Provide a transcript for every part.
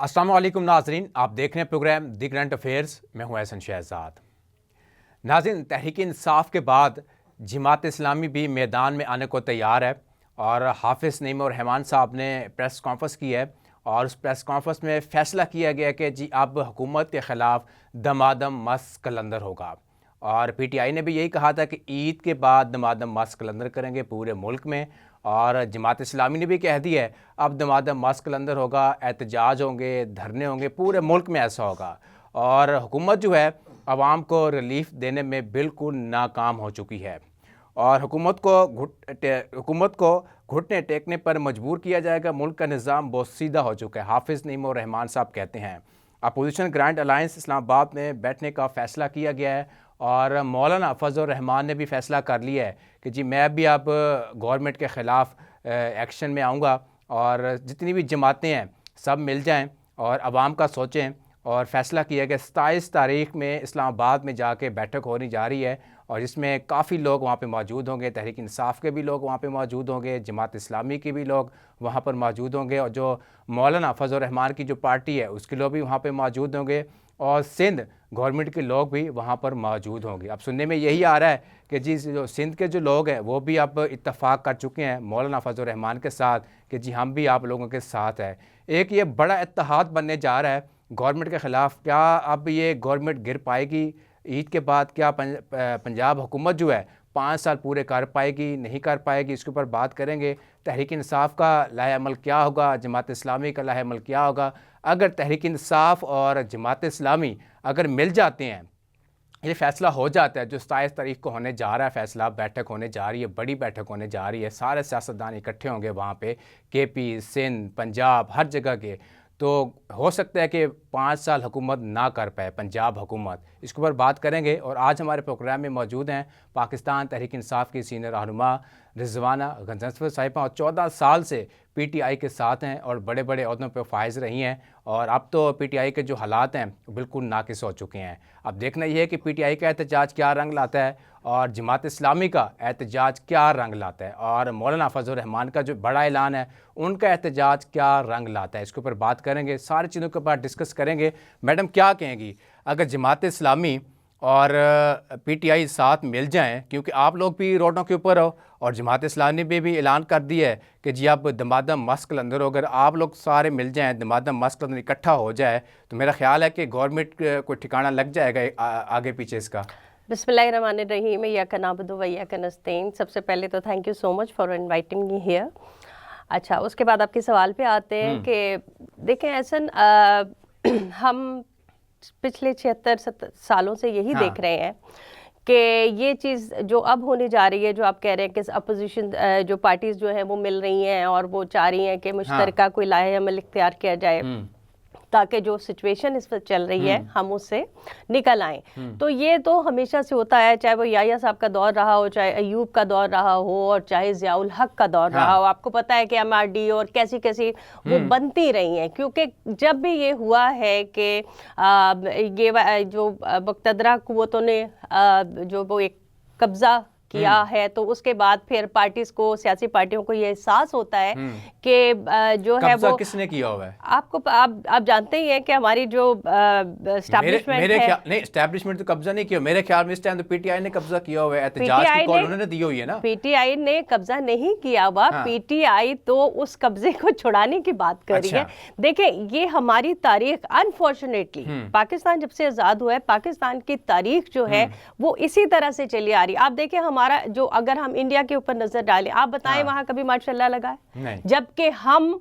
अस्सलाम वालेकुम नाज़रीन, आप देख रहे हैं प्रोग्राम दी करंट अफेयर्स। मैं हूं एहसन शहजाद। नाज़रीन, तहरीक इंसाफ के बाद जमात इस्लामी भी मैदान में आने को तैयार है और हाफिज़ नईम और रहमान साहब ने प्रेस कॉन्फ्रेंस की है और उस प्रेस कॉन्फ्रेंस में फ़ैसला किया गया कि जी अब हुकूमत के ख़िलाफ़ दमादम मस कलंदर होगा। और PTI ने भी यही कहा था कि ईद के बाद दमादम मस कलंदर करेंगे पूरे मुल्क में। और जमात इस्लामी ने भी कह दिया है अब दमादम मस कलंदर होगा, एहतजाज होंगे, धरने होंगे, पूरे मुल्क में ऐसा होगा। और हुकूमत जो है आवाम को रिलीफ देने में बिल्कुल नाकाम हो चुकी है और हुकूमत को घुटने टेकने पर मजबूर किया जाएगा। मुल्क का निज़ाम बहुत सीधा हो चुका है, हाफिज़ नईम और रहमान साहब कहते हैं। अपोजिशन ग्रांड अलायंस इस्लामाबाद में बैठने का फ़ैसला किया गया है और मौलाना फजल रहमान ने भी फ़ैसला कर लिया है कि जी मैं भी अब गवर्नमेंट के ख़िलाफ़ एक्शन में आऊँगा और जितनी भी जमातें हैं सब मिल जाएं और आवाम का सोचें। और फ़ैसला किया गया 27 तारीख़ में इस्लामाबाद में जाके बैठक होने जा रही है और जिसमें काफ़ी लोग वहाँ पे मौजूद होंगे, तहरीक इंसाफ के भी लोग वहाँ पे मौजूद होंगे, जमात इस्लामी के भी लोग वहाँ पर मौजूद होंगे और जो मौलाना फजल रहमान की जो पार्टी है उसके लोग भी वहाँ पे मौजूद होंगे और सिंध गवर्नमेंट के लोग भी वहाँ पर मौजूद होंगे। अब सुनने में यही आ रहा है कि जी जो सिंध के जो लोग हैं वो भी अब इत्तफाक कर चुके हैं मौलाना फजल रहमान के साथ कि जी हम भी आप लोगों के साथ हैं। एक ये बड़ा इत्तेहाद बनने जा रहा है गवर्नमेंट के ख़िलाफ़। क्या अब ये गवर्नमेंट गिर पाएगी ईद के बाद? क्या पंजाब हुकूमत जो है 5 साल पूरे कर पाएगी, नहीं कर पाएगी? इसके ऊपर बात करेंगे। तहरीक इंसाफ का लाहे अमल क्या होगा, जमात इस्लामी का लाहे अमल क्या होगा? अगर तहरीक इंसाफ और जमात इस्लामी अगर मिल जाते हैं, ये फ़ैसला हो जाता है जो 27 तारीख़ को होने जा रहा है, फ़ैसला बैठक होने जा रही है, बड़ी बैठक होने जा रही है, सारे सियासतदान इकट्ठे होंगे वहाँ पे, KP, सिंध, पंजाब, हर जगह के। तो हो सकता है कि 5 साल हुकूमत ना कर पाए पंजाब हुकूमत। इसके ऊपर बात करेंगे और आज हमारे प्रोग्राम में मौजूद हैं पाकिस्तान तहरीक इंसाफ की सीनियर रहनुमा रिजवाना गंजनफर साहिबा और 14 साल से PTI के साथ हैं और बड़े बड़े ओहदों पर फाइज रही हैं और अब तो PTI के जो हालात हैं बिल्कुल नाकिस हो चुके हैं। अब देखना यह है कि PTI का एहतजाज क्या रंग लाता है और जमात इस्लामी का एहतजाज क्या रंग लाता है और मौलाना फजल रहमान का जो बड़ा ऐलान है उनका एहतजाज क्या रंग लाता है। इसके ऊपर बात करेंगे, सारी चीज़ों के ऊपर डिस्कस करेंगे। मैडम क्या कहेंगी अगर जमात इस्लामी और PTI साथ मिल जाएं, क्योंकि आप लोग भी रोडों के ऊपर हो और जमात इस्लामी ने भी ऐलान कर दिया है कि जी अब दमादम मस कलंदर हो, अगर आप लोग सारे मिल जाएं, दमादम मस कलंदर इकट्ठा हो जाए तो मेरा ख्याल है कि गवर्नमेंट को ठिकाना लग जाएगा आगे पीछे इसका। बिस्मिल्लाहिर्रहमानिर्रहीम, इय्याका नअबुदु व इय्याका नस्तईन। सबसे पहले तो thank you so much for inviting me here. अच्छा, उसके बाद आपके सवाल पे आते हैं कि देखें एहसन, हम पिछले 76 सालों से यही देख रहे हैं कि ये चीज़ जो अब होने जा रही है, जो आप कह रहे हैं कि अपोजिशन जो पार्टीज़ जो हैं वो मिल रही हैं और वो चाह रही हैं कि मुश्तरका कोई लाहे अमल इख्तियार किया जाए ताकि जो सिचुएशन इस वक्त चल रही है हम उससे निकल आएँ। तो ये तो हमेशा से होता है, चाहे वो याया साहब का दौर रहा हो, चाहे अयूब का दौर रहा हो और चाहे ज़ियाउल हक का दौर रहा हो। आपको पता है कि MRD और कैसी कैसी वो बनती रही हैं, क्योंकि जब भी ये हुआ है कि ये जो मुक़तदरा कुव्वतों ने जो वो एक कब्ज़ा किया है तो उसके बाद फिर पार्टीज़ को, सियासी पार्टियों को ये एहसास होता है कि जो है वो किसने किया हुआ है। आपको आप जानते ही हैं कि हमारी जो एस्टैब्लिशमेंट है, नहीं एस्टैब्लिशमेंट तो कब्जा नहीं किया मेरे ख्याल में। इस टाइम तो PTI ने कब्जा किया हुआ है, एहतजाज की कॉल उन्होंने दी हुई है ना। PTI ने कब्जा नहीं किया हुआ। PTI तो उस कब्जे को छुड़ाने की बात कर रही है। देखिए ये हमारी तारीख, अनफॉर्चुनेटली पाकिस्तान जब से आज़ाद हुआ है, पाकिस्तान की तारीख जो है वो इसी तरह से चली आ रही है। आप देखिए हमारा जो, अगर हम इंडिया के ऊपर नजर डालें, आप बताएं वहां कभी माशाल्लाह लगा है? जबकि हम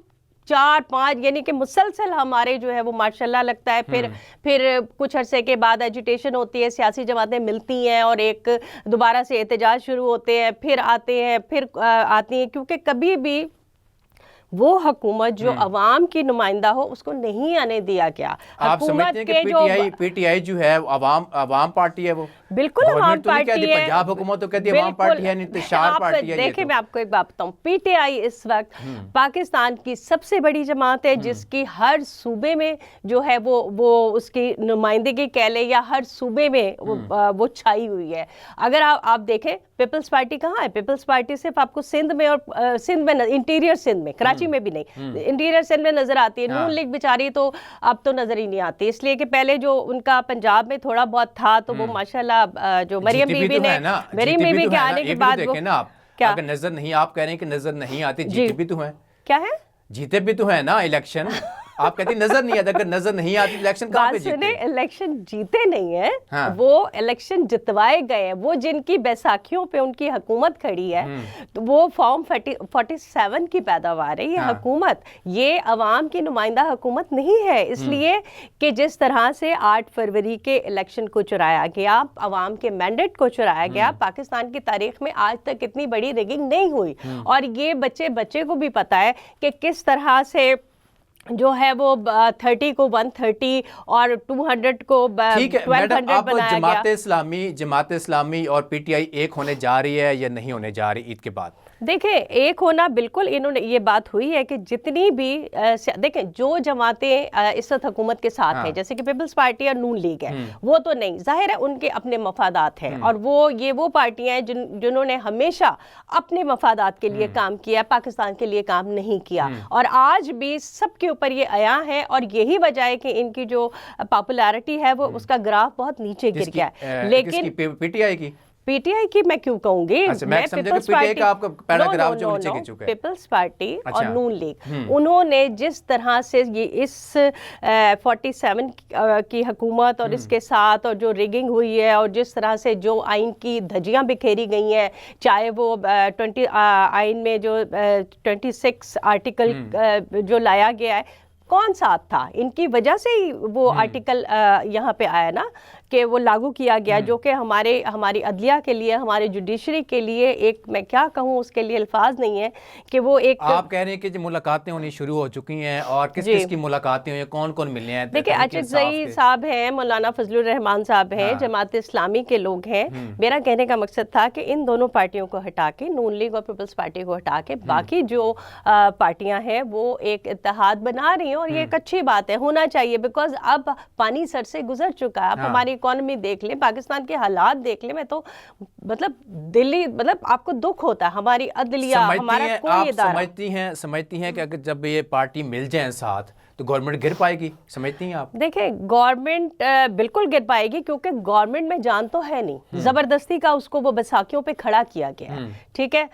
4-5 यानी कि मुसलसल हमारे जो है वो माशाल्लाह लगता है। फिर कुछ अरसे के बाद एजिटेशन होती है, सियासी जमातें मिलती हैं और एक दोबारा से एहतजाज शुरू होते हैं, फिर आते हैं, फिर आती हैं, क्योंकि कभी भी वो हुकूमत जो अवाम की नुमाइंदा हो उसको नहीं आने दिया गया। आप समझते हैं कि PTI जो है अवाम पार्टी है? वो बिल्कुल अवाम पार्टी है, पंजाब हुकूमत तो कहती है अवाम पार्टी है, इंतशार पार्टी है। देखिए मैं आपको एक बात बताऊं, पीटीआई इस वक्त पाकिस्तान की सबसे बड़ी जमात है, जिसकी हर सूबे में जो है वो उसकी नुमाइंदगी कह ले, या हर सूबे में वो छाई हुई है। अगर आप देखें पीपल्स पार्टी कहाँ है? पीपल्स पार्टी सिर्फ आपको सिंध में और सिंध में, इंटीरियर सिंध में, कराची में भी नहीं, इंटीरियर सिंध में नजर आती है। नून लीग बेचारी तो अब तो नजर ही नहीं आती, इसलिए कि पहले जो उनका पंजाब में थोड़ा बहुत था तो वो माशाल्लाह जो मरियम बीबी ने, मरियम बीबी के आने के बाद वो क्या नजर नहीं, आप कह रहे हैं कि नजर नहीं आती, जीते भी तो हैं। क्या है? जीते भी तो है ना इलेक्शन। आप कहती नजर नहीं आता, अगर नजर नहीं आती इलेक्शन कहाँ पे जीते? इलेक्शन जीते नहीं है, हाँ। वो इलेक्शन जितवाए गए हैं, वो जिनकी बैसाखियों पे उनकी हुकूमत खड़ी है, तो वो फॉर्म 47 की पैदावार है ये, हाँ। हुकूमत ये अवाम की नुमाइंदा हुकूमत नहीं है, इसलिए कि जिस तरह से 8 फरवरी के इलेक्शन को चुराया गया, अवाम के मैंडेट को चुराया गया, पाकिस्तान की तारीख में आज तक इतनी बड़ी रिगिंग नहीं हुई। और ये बच्चे को भी पता है कि किस तरह से जो है वो 30 को 130 और 200 को 1200 बनाया गया। जमात इस्लामी और पीटीआई एक होने जा रही है या नहीं होने जा रही ईद के बाद? देखें एक होना बिल्कुल, इन्होंने ये बात हुई है कि जितनी भी देखें जो जमातें इस वक्त हुकूमत के साथ हैं, जैसे कि पीपल्स पार्टी और नून लीग है, वो तो नहीं, जाहिर है उनके अपने मफादात हैं, और वो पार्टियां हैं जिन्होंने हमेशा अपने मफादात के लिए काम किया, पाकिस्तान के लिए काम नहीं किया, और आज भी सबके ऊपर ये आया है, और यही वजह है कि इनकी जो पॉपुलैरिटी है वो उसका ग्राफ बहुत नीचे गिर गया है। लेकिन पीटीआई की मैं क्यों कहूंगी, मैं पीपल्स पार्टी और नून लीग, उन्होंने जिस तरह से ये इस 47 की हुकूमत और इसके साथ और जो रिगिंग हुई है, और जिस तरह से जो आइन की धज्जियां बिखेरी गई हैं, चाहे वो 20 आइन में जो 26 आर्टिकल जो लाया गया है, कौन साथ था? इनकी वजह से ही वो आर्टिकल यहाँ पे आया ना, कि वो लागू किया गया, जो कि हमारी अदलिया के लिए, हमारे जुडिशरी के लिए एक, मैं क्या कहूँ उसके लिए अल्फाज नहीं है, कि वो एक। आप कह रहे हैं कि जो मुलाकातें होनी शुरू हो चुकी हैं, और किस की मुलाकातें हुई, कौन कौन मिलने हैं? देखिए अचकज़ई साहब हैं, मौलाना फजलुर रहमान साहब हैं, जमात इस्लामी के लोग हैं। मेरा कहने का मकसद था कि इन दोनों पार्टियों को हटा के, नून लीग और पीपल्स पार्टी को हटा के, बाकी जो पार्टियां हैं वो एक इत्तेहाद बना रही हैं, और ये एक अच्छी बात है, होना चाहिए, बिकॉज अब पानी सर से गुजर चुका है। अब हमारी इकोनॉमी देख ले, पाकिस्तान के हालात देख ले, मैं तो मतलब आपको दुख होता है, हमारी अदलिया, हमारा कोई इदारा। समझती हैं कि अगर जब ये पार्टी मिल जाए साथ तो गवर्नमेंट गिर पाएगी, समझती हैं आप? देखिए गवर्नमेंट बिल्कुल गिर पाएगी, क्योंकि गवर्नमेंट में जान तो है नहीं, जबरदस्ती का उसको वो बैसाखियों पे खड़ा किया गया है, ठीक है,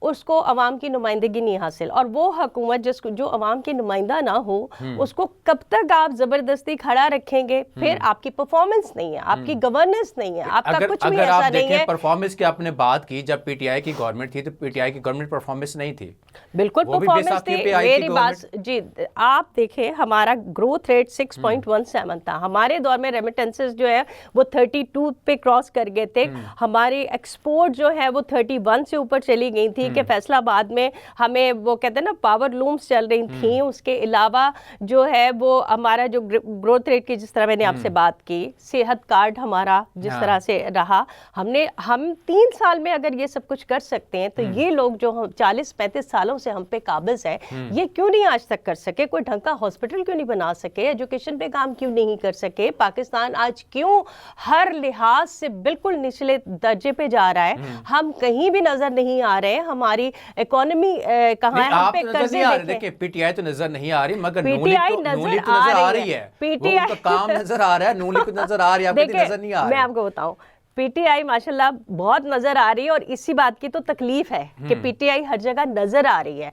उसको अवाम की नुमाइंदगी नहीं हासिल, और वो हुकूमत जो अवाम की नुमाइंदा ना हो, उसको कब तक आप जबरदस्ती खड़ा रखेंगे? फिर आपकी परफॉर्मेंस नहीं है, आपकी गवर्नेंस नहीं है, आपका कुछ भी ऐसा नहीं है। परफॉर्मेंस की आपने बात की, जब पीटीआई की गवर्नमेंट थी तो पीटीआई की गवर्नमेंट परफॉर्मेंस नहीं थी, बिल्कुल परफॉर्मेंस थी। मेरी बात जी, आप देखें हमारा ग्रोथ रेट 6.17 था, हमारे दौर में रेमिटेंसेस जो है वो 32 पे क्रॉस कर गए थे, हमारी एक्सपोर्ट जो है वो 31 से ऊपर चली गई थी, कि फैसलाबाद में हमें वो कहते हैं ना पावर लूम्स चल रही थी। उसके अलावा जो है वो हमारा जो ग्रोथ रेट की, जिस तरह मैंने आपसे बात की, सेहत कार्ड हमारा जिस तरह से रहा, हम 3 साल में अगर ये सब कुछ कर सकते हैं, तो ये लोग जो 40-35 सालों से हम पे काबिज है, ये क्यों नहीं आज तक कर सके? कोई ढंग का हॉस्पिटल क्यों नहीं बना सके? एजुकेशन पे काम क्यों नहीं कर सके? पाकिस्तान आज क्यों हर लिहाज से बिल्कुल निचले दर्जे पे जा रहा है? हम कहीं भी नजर नहीं आ रहे, हमारी इकोनॉमी कहाँ है? हम पे कर्जे देखिए, पीटीआई तो नजर नहीं आ रही, मगर पीटीआई नजर आ रही है, पीटीआई का काम नजर आ रहा है, नून लीग को नजर आ रही है, आपको नजर नहीं आ रही। मैं आपको बताऊं, पीटीआई माशाल्लाह बहुत नजर आ रही है, और इसी बात की तो तकलीफ है कि पीटीआई हर जगह नजर आ रही है,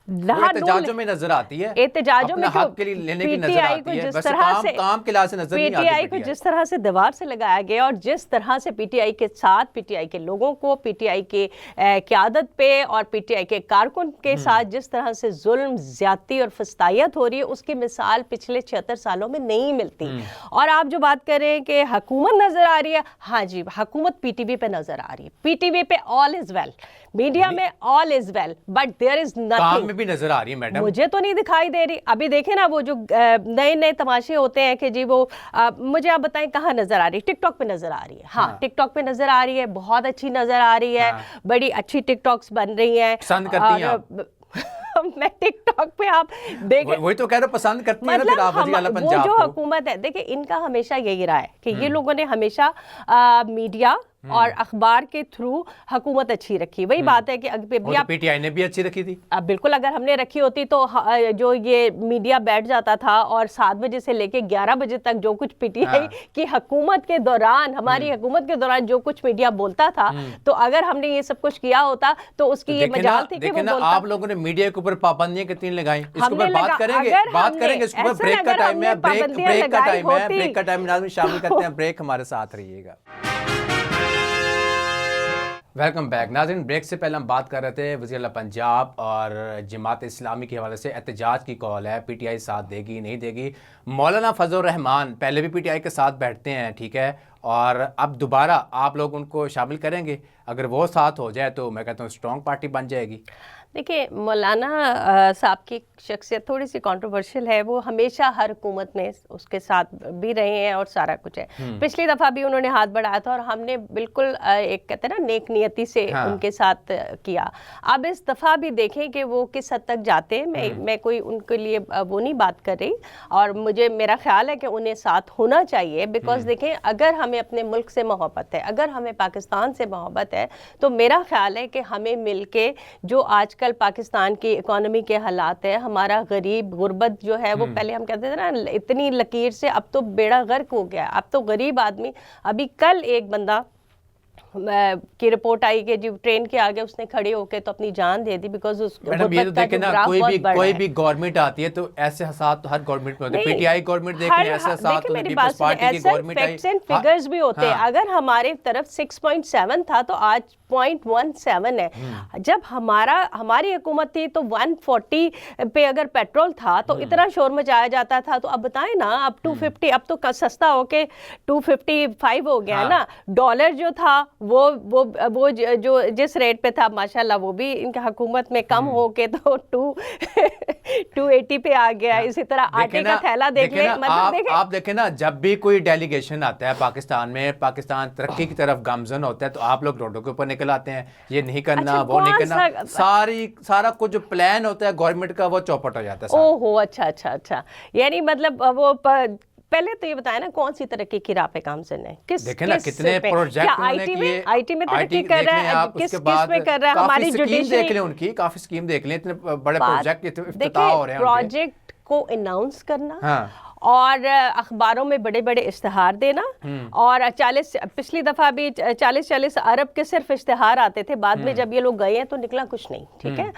एहतजाजों में नजर आती है, एहतजाजों में हक के लिए लेने की नजर आती है, बस काम के लिहाज से नजर नहीं आती। पीटीआई को जिस तरह से दीवार से लगाया गया, और जिस तरह से पीटीआई के साथ, पीटीआई के लोगों को, पीटीआई के क़यादत पे और पीटीआई के कारकुन के साथ जिस तरह से जुल्म, ज्यादती और फस्तायत हो रही है, उसकी मिसाल पिछले 76 सालों में नहीं मिलती। और आप जो बात कर रहे हैं कि हुकूमत नजर आ रही है, हाँ जी, हुकूमत पीटीवी पे नजर आ रही है, पीटीवी पे ऑल इज वेल, मीडिया में all is well, but there is nothing. में भी नजर आ रही है मैडम। मुझे तो नहीं दिखाई दे रही। अभी देखे ना वो जो नए नए तमाशे होते हैं कि जी वो मुझे आप बताएं कहाँ नजर आ रही है? टिकटॉक पे नजर आ रही है। हाँ, टिकटॉक पे नजर आ रही है, बहुत अच्छी नजर आ रही है, बड़ी अच्छी टिकटॉक्स बन रही हैं। पसंद करती हैं आप? मैं टिकटॉक पे आप देखें, वही तो कह रहे हो, पसंद करती है ना फिर आप वज़ीर आला वो पंजाब जो को। हुकूमत है, देखिए इनका हमेशा यही रहा है कि ये लोगों ने हमेशा मीडिया और अखबार के थ्रू हुकूमत अच्छी रखी। वही बात है कि अभी आप पीटीआई ने भी अच्छी रखी थी। अब बिल्कुल, अगर हमने रखी होती तो जो ये मीडिया बैठ जाता था और 7 बजे से लेके 11 बजे तक जो कुछ पीटीआई की हुकूमत के दौरान, हमारी हुकूमत के दौरान जो कुछ मीडिया बोलता था, तो अगर हमने ये सब कुछ किया होता तो उसकी ये मजाल थी कि वो बोलता। आप लोगों ने मीडिया के ऊपर पाबंदियां कितनी लगाई, इसके ऊपर बात करेंगे इसके ऊपर। ब्रेक का टाइम है, ब्रेक का टाइम नाज़रीन शामिल करते हैं, ब्रेक हमारे साथ रहिएगा। वेलकम बैक नाज़रीन। ब्रेक से पहले हम बात कर रहे थे वज़ीर आला पंजाब और जमात इस्लामी के हवाले से एहतजाज की कॉल है, पीटीआई साथ देगी नहीं देगी। मौलाना फजल रहमान पहले भी पीटीआई के साथ बैठते हैं, ठीक है, और अब दोबारा आप लोग उनको शामिल करेंगे? अगर वो साथ हो जाए तो मैं कहता हूँ स्ट्रॉन्ग पार्टी बन जाएगी। देखिए, मौलाना साहब की शख्सियत थोड़ी सी कंट्रोवर्शियल है। वो हमेशा हर हुकूमत में उसके साथ भी रहे हैं और सारा कुछ है। पिछली दफ़ा भी उन्होंने हाथ बढ़ाया था और हमने बिल्कुल एक कहते हैं ना नेक नियति से उनके साथ किया। अब इस दफ़ा भी देखें कि वो किस हद तक जाते हैं। मैं कोई उनके लिए वो नहीं बात कर रही, और मेरा ख्याल है कि उन्हें साथ होना चाहिए। बिकॉज देखें, अगर हमें अपने मुल्क से मोहब्बत है, अगर हमें पाकिस्तान से मोहब्बत है, तो मेरा ख्याल है कि हमें मिल के जो आज कल पाकिस्तान की इकोनॉमी के हालात है, हमारा गरीब गुर्बत जो है वो, पहले हम कहते थे ना इतनी लकीर से, अब तो बेड़ा गर्क हो गया। अब तो गरीब आदमी, अभी कल एक बंदा की रिपोर्ट आई कि जो ट्रेन के आगे उसने खड़े होकर तो अपनी जान दे दी, बिकॉज उस मैडम ये तो देखें ना, कोई भी गवर्नमेंट आती है तो ऐसे हालात तो हर गवर्नमेंट में होते हैं। पीटीआई गवर्नमेंट देख लें, ऐसे हालात तो पीपल्स पार्टी की government I. Facts and figures भी होते हैं। अगर हमारे तरफ 6.7 था तो आज 0.17 है। जब हमारी हुकूमत थी तो 140 पे अगर पेट्रोल था तो इतना शोर मचाया जाता था। तो अब बताएं ना, अब 250, अब तो सस्ता होके 255 हो गया है ना। डॉलर जो था वो जो जिस रेट पे था, माशाल्लाह वो भी इनकी हुकूमत में कम होके तो 280 पे आ गया। इसी तरह आटे का थैला देख ले, मतलब आप देखें ना, जब भी कोई डेलीगेशन आता है पाकिस्तान में, पाकिस्तान तरक्की की तरफ गामजन होता है, तो आप लोग रोडों के ऊपर निकल आते हैं, ये नहीं करना, अच्छा, वो नहीं करना, सारा कुछ जो प्लान होता है गवर्नमेंट का वो चौपट हो जाता है। ओहो, अच्छा, यानी मतलब वो पहले तो ये बताया ना कौन सी तरक्की की राह पे गामजन है, देखें ना कितने प्रोजेक्ट उन्होंने किए। आईटी में तरक्की कर रहा है, किस में कर रहा है, हमारी जुडिशरी देख लें, उनकी काफी स्कीम देख लें, इतने बड़े प्रोजेक्ट इफ्तिताह हो रहे हैं। प्रोजेक्ट को अनाउंस करना और अखबारों में बड़े बड़े इश्तिहार देना, और पिछली दफ़ा भी 40 अरब के सिर्फ इश्तिहार आते थे। बाद में जब ये लोग गए हैं तो निकला कुछ नहीं, ठीक है।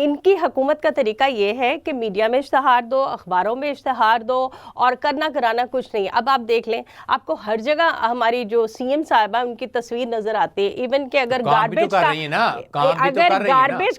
इनकी हुकूमत का तरीका ये है कि मीडिया में इश्तिहार दो, अखबारों में इश्तिहार दो, और करना कराना कुछ नहीं। अब आप देख लें, आपको हर जगह हमारी जो सीएम साहिबा उनकी तस्वीर नजर आती है। इवन कि अगर गार्बेज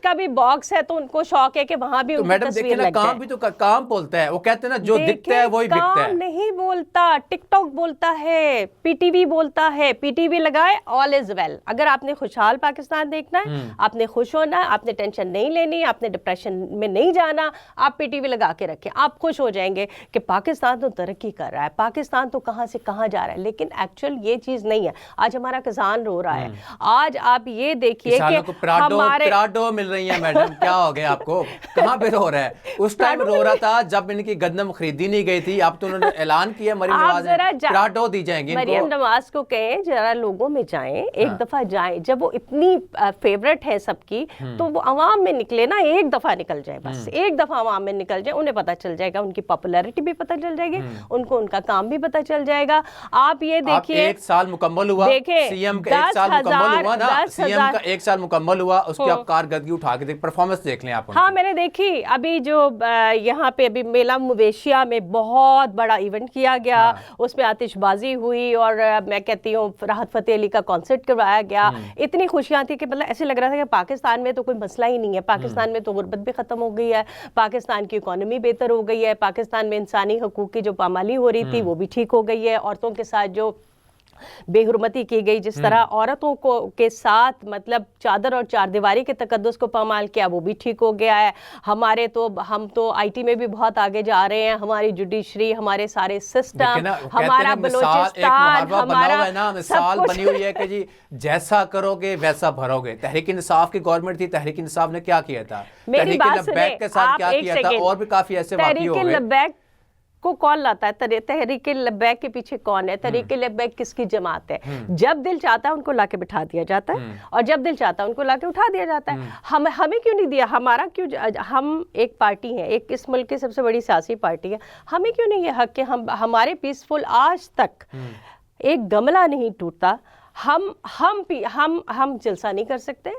का भी बॉक्स है तो उनको शौक है कि वहां भी उनकी तस्वीर लग जाए। काम भी तो काम बोलता है, वो कहते हैं ना जो दिखता है वही काम नहीं बोलता, टिकटॉक बोलता है, पीटीवी बोलता है। पीटीवी लगाए, ऑल इज वेल। अगर आपने खुशहाल पाकिस्तान देखना है, आपने खुश होना है, आपने टेंशन नहीं लेनी, आपने डिप्रेशन में नहीं जाना, आप पीटीवी लगा के रखें, आप खुश हो जाएंगे कि पाकिस्तान तो तरक्की कर रहा है, पाकिस्तान तो कहां से कहां जा रहा है। लेकिन एक्चुअल ये चीज नहीं है। आज हमारा किसान रो रहा है। आज आप ये देखिए कि प्राडो मिल रही है। मैडम क्या हो गया आपको, कहां पे रो रहा है? उस टाइम रो रहा था जब इनकी गंदम खरीदी नहीं गई थी। अब तो उन्होंने ऐलान किया मरियम नवाज प्राडो दी जाएंगी। मरियम नवाज को कहें जरा लोगों में जाएं, एक दफा जाएं। जब वो इतनी फेवरेट है सबकी, तो वो अवाम में निकले ना, एक दफा निकल जाए, बस एक दफा अवाम में निकल जाए, उन्हें पता चल जाएगा, उनकी पॉपुलैरिटी भी पता चल जाएगी, उनको उनका काम भी पता चल जाएगा। आप ये देखिए, 1 साल मुकम्मल हुआ, सीएम का 1 साल मुकम्मल हुआ ना, सीएम का 1 साल मुकम्मल हुआ, उसकी आप कारकर्दगी उठा के परफॉर्मेंस देख लें आप। हाँ, मैंने देखी। अभी जो यहाँ पे अभी मेला मवेशिया में बहुत बड़ा इवेंट किया गया, उसमें आतिशबाजी हुई और मैं कहती हूँ राहत फतेह अली का कॉन्सर्ट करवाया गया। इतनी खुशियां थी कि मतलब ऐसे लग रहा था कि पाकिस्तान में तो कोई मसला ही नहीं है, पाकिस्तान में तो गुर्बत भी खत्म हो गई है, पाकिस्तान की इकोनॉमी बेहतर हो गई है, पाकिस्तान में इंसानी हकूक की जो पामाली हो रही थी वो भी ठीक हो गई है, औरतों के साथ जो बेहुरमती की गई, जिस तरह औरतों को के साथ मतलब चादर और चारदीवारी के तकद्दुस को पामाल किया, वो भी ठीक हो गया है। हम तो आईटी में भी बहुत आगे जा रहे हैं, हमारी जुडिशरी, हमारे सारे सिस्टम, हमारा बलूचिस्तान, हमारा मिसाल बनी हुई है कि जी जैसा करोगे वैसा भरोगे। तहरीक इंसाफ की गवर्नमेंट थी, तहरीक इंसाफ ने क्या किया था, मेरी बात सुनिए, के साथ क्या किया था, और भी काफी ऐसे वाक़ये हो गए। को कौन लाता है? तहरीक लब्बैक के पीछे कौन है? तहरीक लब्बैक किसकी जमात है? जब दिल चाहता है उनको लाके बिठा दिया जाता है, और जब दिल चाहता है उनको लाके उठा दिया जाता है। हमें क्यों नहीं दिया? हमारा क्यों? हम एक पार्टी है, एक इस मुल्क की सबसे बड़ी सियासी पार्टी है, हमें क्यों नहीं ये हक कि हमारे पीसफुल आज तक एक गमला नहीं टूटा। हम जलसा नहीं कर सकते,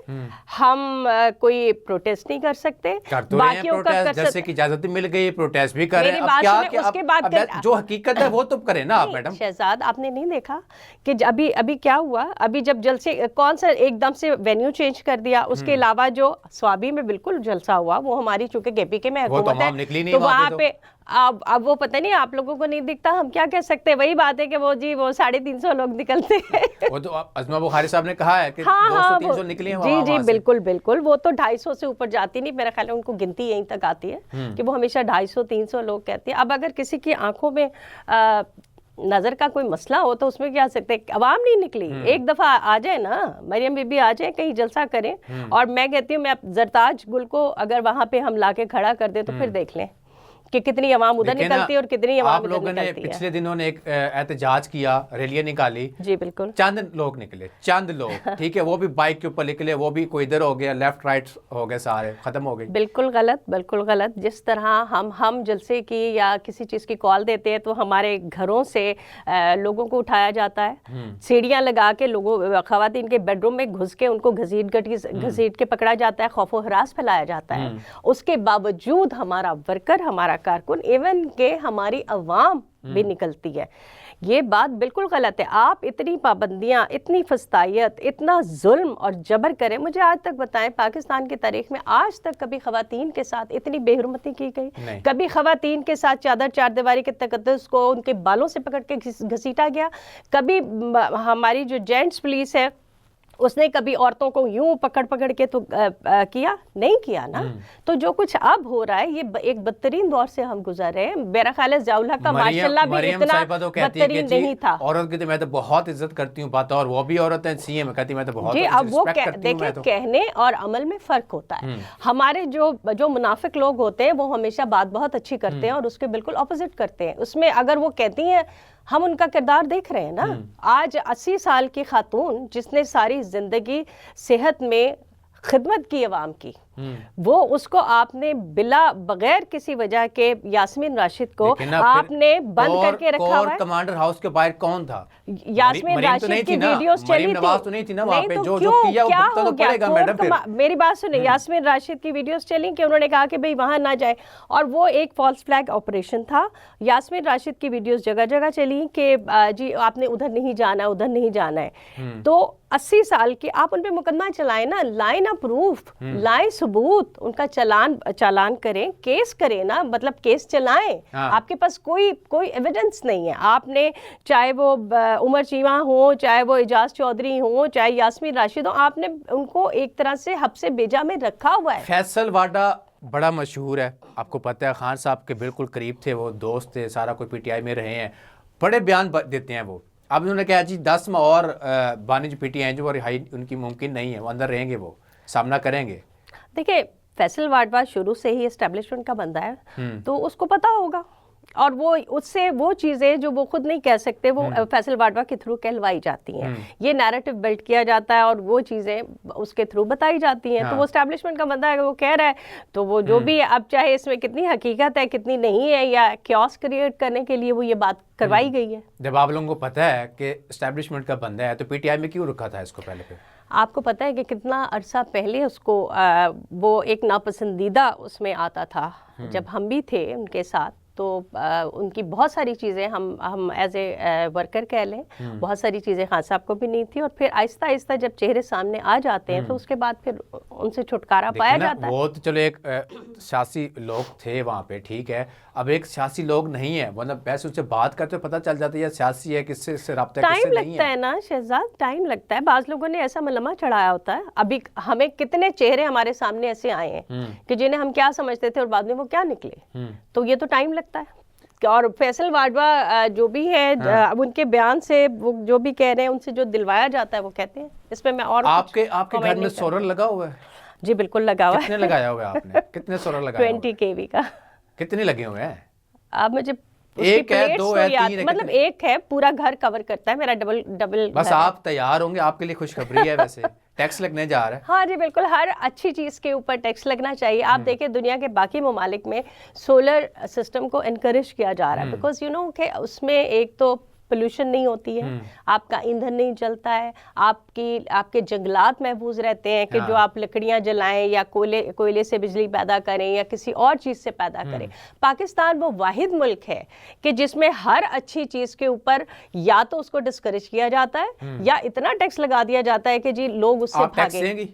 हम कोई प्रोटेस्ट नहीं कर सकते, बाकियों का कर जैसे कि इजाजत मिल गई, प्रोटेस्ट भी कर रहे हैं। अब क्या उसके बाद जो हकीकत है वो तो करें ना आप मैडम। शहजाद, आपने नहीं देखा कि अभी क्या हुआ? अभी जब जलसे कौन सा एकदम से वेन्यू चेंज कर दिया, उसके अलावा जो स्वाबी में बिल्कुल जलसा हुआ, वो हमारी चूंकि केपीके में हुकूमत है, तो वहाँ पे अब वो पता नहीं, आप लोगों को नहीं दिखता, हम क्या कह सकते हैं? वही बात है कि वो 350 लोग निकलते हैं। वो तो अज़मा बुखारी साहब ने कहा है कि 200-300 निकली हैं। जी बिल्कुल, वो तो 250 से ऊपर जाती नहीं, मेरा ख्याल है उनको गिनती यहीं तक आती है कि वो हमेशा 250-300 लोग कहते हैं। अब अगर किसी की आंखों में नजर का कोई मसला हो तो उसमें क्या सकते हैं? अवाम नहीं निकली, एक दफा आ जाए ना, मरियम बीबी आ जाए, कहीं जलसा करें। और मैं कहती हूँ, मैं जरताज गुल को अगर वहां पे हम लाके खड़ा कर दे तो फिर देख लें कि कितनी अवाम उधर निकलती है और कितनी अवाम आप लोगों ने पिछले दिनों ने एक एहतजाज किया, रैलियां निकाली। जी बिल्कुल, चंद लोग निकले, चंद लोग, ठीक है, वो भी बाइक के ऊपर निकले, वो भी कोई इधर हो गया, लेफ्ट राइट हो गए, सारे खत्म हो गई। बिल्कुल गलत। जिस तरह हम जलसे की या किसी चीज की कॉल देते हैं तो हमारे घरों से लोगों को उठाया जाता है, सीढ़ियां लगा के लोगों खवातीन के बेडरूम में घुस के उनको घसीट के पकड़ा जाता है, खौफो हरास फैलाया जाता है। उसके बावजूद हमारा वर्कर, हमारा कारकुन, इवन के हमारी अवाम भी निकलती है। ये बात बिल्कुल गलत है। आप इतनी पाबंदियां, इतनी फस्तायत, इतना जुल्म और जबर करें, मुझे आज तक बताएं पाकिस्तान की तारीख में आज तक कभी खवातीन के साथ इतनी बेहुरमती की गई? कभी खवातीन के साथ चारदीवारी के तकद्दुस को उनके बालों से पकड़ के घसीटा गया? कभी हमारी जो जेंट्स पुलिस है उसने कभी औरतों को यूं पकड़ के तो किया नहीं किया ना। तो जो कुछ अब हो रहा है, ये एक बदतरीन दौर से हम गुजर रहे हैं। मेरा ख्याल है ज़िया-उल हक का माशाल्लाह भी इतना बदतरीन नहीं था। औरत की तो मैं तो बहुत इज्जत करती हूँ, बात, और वो भी औरत है, सीएम कहती मैं तो बहुत जी। अब वो देखिए, कहने और अमल में फर्क होता है। हमारे जो मुनाफिक लोग होते हैं वो हमेशा बात बहुत अच्छी करते हैं और उसके बिल्कुल ऑपोजिट करते हैं। उसमें अगर वो कहती हैं, हम उनका किरदार देख रहे हैं ना। आज 80 साल की खातून जिसने सारी जिंदगी सेहत में खिदमत की अवाम की, वो उसको आपने बगैर किसी वजह के, यास्मीन राशिद को आपने बंद करके रखा हुआ है। कमांडर हाउस के बाहर कौन था? यास्मीन राशिद की वीडियोस चली तो नहीं थी ना वहाँ पे, जो किया वो भुगतना तो पड़ेगा मैडम। मेरी बात सुनिए, यास्मीन राशिद की वीडियोस चली कि उन्होंने कहा कि भाई वहां ना जाए, और वो एक फॉल्स फ्लैग ऑपरेशन था। यास्मीन राशिद की वीडियोस जगह जगह चली कि जी आपने उधर नहीं जाना, उधर नहीं जाना है। तो 80 साल की आप उन पे मुकदमा चलाएं ना, लाइन ऑफ प्रूफ, लाइन सबूत, उनका चालान करें, केस करें ना, मतलब केस चलाएं। आपके पास कोई एविडेंस नहीं है। आपने चाहे वो उमर चीमा हो, चाहे वो एजाज चौधरी हो, चाहे यास्मीन राशिद हो, आपने उनको एक तरह से हब्से बेजा में रखा हुआ है। फैसल वाडा बड़ा मशहूर है, आपको पता है, खान साहब के बिल्कुल करीब थे, वो दोस्त थे, सारा कोई पीटीआई में रहे हैं, बड़े बयान देते हैं वो। अब उन्होंने कहा जी 10 माह और बानी जो पीटीआई जो रिहाई उनकी मुमकिन नहीं है, वो अंदर रहेंगे, वो सामना करेंगे। देखिए, फैसल वाडवा शुरू से ही एस्टेब्लिशमेंट का बंदा है, तो उसको पता होगा, और वो उससे वो चीज़ें जो वो खुद नहीं कह सकते वो फैसल वाडवा के थ्रू कहलवाई जाती हैं। ये नैरेटिव बिल्ड किया जाता है और वो चीज़ें उसके थ्रू बताई जाती हैं। तो वो एस्टैब्लिशमेंट का बंदा है, वो कह रहा है, तो वो जो भी, अब चाहे इसमें कितनी हकीकत है कितनी नहीं है, या क्योस क्रिएट करने के लिए वो ये बात करवाई गई है। जब आप लोगों को पता है कि एस्टैब्लिशमेंट का बंदा है, तो पीटीआई में क्यों रखा था इसको पहले पे? आपको पता है कि कितना अरसा पहले उसको वो एक नापसंदीदा उसमें आता था, जब हम भी थे उनके साथ, تو ان کی بہت ساری چیزیں ہم ایز اے ورکر کہہ لیں بہت ساری چیزیں خان صاحب کو بھی نہیں تھی, اور پھر آہستہ آہستہ جب چہرے سامنے آ جاتے ہیں تو اس کے بعد پھر ان سے چھٹکارا پایا جاتا ہے. وہ تو چلو ایک سیاسی لوگ تھے وہاں پہ, ٹھیک ہے, اب ایک سیاسی لوگ نہیں ہے, ورنہ ویسے ان سے بات کرتے پتہ چل جاتا ہے یا سیاسی ہے, کس سے رابطہ, کس سے نہیں ہے. ٹائم لگتا ہے نا شہزاد, ٹائم لگتا ہے. بعض لوگوں نے ایسا ملمہ چڑھایا ہوتا ہے. ابھی ہمیں کتنے چہرے ہمارے سامنے ایسے آئے ہیں کہ جنہیں ہم کیا سمجھتے تھے اور بعد میں وہ کیا نکلے, تو یہ تو ٹائم لگتا ہے. اور فیصل واڈوا جو بھی ہے, اب ان کے بیان سے وہ جو بھی کہہ رہے ہیں ان سے جو دلوایا جاتا ہے وہ کہتے ہیں. اس پہ میں اور آپ کے گھر میں سولر لگا ہوا ہے؟ جی بالکل لگا ہوا ہے. کتنے لگایا ہوا ہے آپ نے؟ کتنے سولر لگایا 20 kV کا. کتنے لگے ہوئے ہیں؟ آپ مجھے ایک ہے, دو ہے, تین ہے, مطلب ایک ہے, پورا گھر کور کرتا ہے میرا, ڈبل. بس آپ تیار ہوں گے, آپ کے لیے خوشخبری ہے ویسے ٹیکس لگنے جا رہا ہے. ہاں جی بالکل, ہر اچھی چیز کے اوپر ٹیکس لگنا چاہیے. آپ دیکھیں دنیا کے باقی ممالک میں سولر سسٹم کو انکریج کیا جا رہا ہے, بیکاز یو نو کہ اس میں ایک تو پولوشن نہیں ہوتی ہے, آپ کا ایندھن نہیں جلتا ہے, آپ کے جنگلات محفوظ رہتے ہیں کہ جو آپ لکڑیاں جلائیں یا کوئلے سے بجلی پیدا کریں یا کسی اور چیز سے پیدا کریں. پاکستان وہ واحد ملک ہے کہ جس میں ہر اچھی چیز کے اوپر یا تو اس کو ڈسکریج کیا جاتا ہے یا اتنا ٹیکس لگا دیا جاتا ہے کہ جی لوگ اس سے بھاگیں.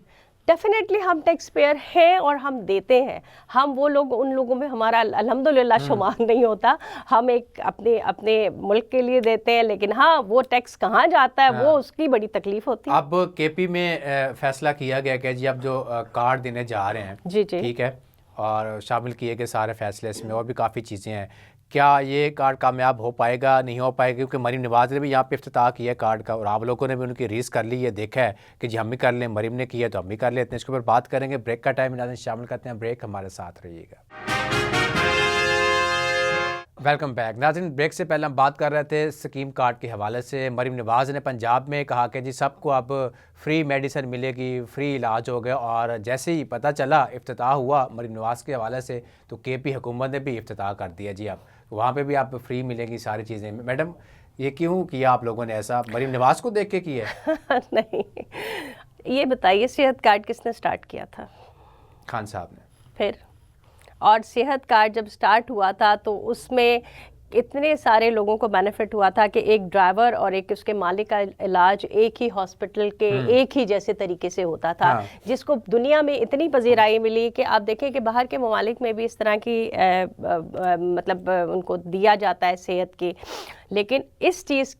ڈیفینیٹلی ہم ٹیکس پیئر ہیں اور ہم دیتے ہیں. ہم وہ لوگ, ان لوگوں میں ہمارا الحمدللہ شمار نہیں ہوتا. ہم ایک اپنے ملک کے لیے دیتے ہیں, لیکن ہاں وہ ٹیکس کہاں جاتا ہے وہ اس کی بڑی تکلیف ہوتی ہے. اب کے پی میں فیصلہ کیا گیا کہ جی اب جو کارڈ دینے جا رہے ہیں, جی ٹھیک ہے, اور شامل کیے گئے سارے فیصلے, اس میں اور بھی کافی چیزیں ہیں. کیا یہ کارڈ کامیاب ہو پائے گا, نہیں ہو پائے گا؟ کیونکہ مریم نواز نے بھی یہاں پہ افتتاح کیا ہے کارڈ کا, اور آپ لوگوں نے بھی ان کی ریس کر لی ہے, دیکھا ہے کہ جی ہم بھی کر لیں, مریم نے کی ہے تو ہم بھی کر لیتے ہیں. اس کے اوپر بات کریں گے. بریک کا ٹائم ناظرین شامل کرتے ہیں, بریک, ہمارے ساتھ رہیے گا. ویلکم بیک ناظرین. بریک سے پہلے ہم بات کر رہے تھے سکیم کارڈ کے حوالے سے. مریم نواز نے پنجاب میں کہا کہ جی سب کو اب فری میڈیسن ملے گی, فری علاج ہو گیا, اور جیسے ہی پتہ چلا افتتاح ہوا مریم نواز کے حوالے سے تو کے پی حکومت نے بھی افتتاح کر دیا. جی اب وہاں پہ بھی آپ فری ملیں گی ساری چیزیں. میڈم یہ کیوں کیا آپ لوگوں نے ایسا؟ مریم نواز کو دیکھ کے کیا ہے؟ نہیں, یہ بتائیے صحت کارڈ کس نے سٹارٹ کیا تھا؟ خان صاحب نے. پھر اور صحت کارڈ جب سٹارٹ ہوا تھا تو اس میں اتنے سارے لوگوں کو بینیفٹ ہوا تھا کہ ایک ڈرائیور اور ایک اس کے مالک کا علاج ایک ہی ہاسپٹل کے ایک ہی جیسے طریقے سے ہوتا تھا, جس کو دنیا میں اتنی پذیرائی ملی کہ آپ دیکھیں کہ باہر کے ممالک میں بھی اس طرح کی مطلب ان کو دیا جاتا ہے صحت کی. لیکن اس چیز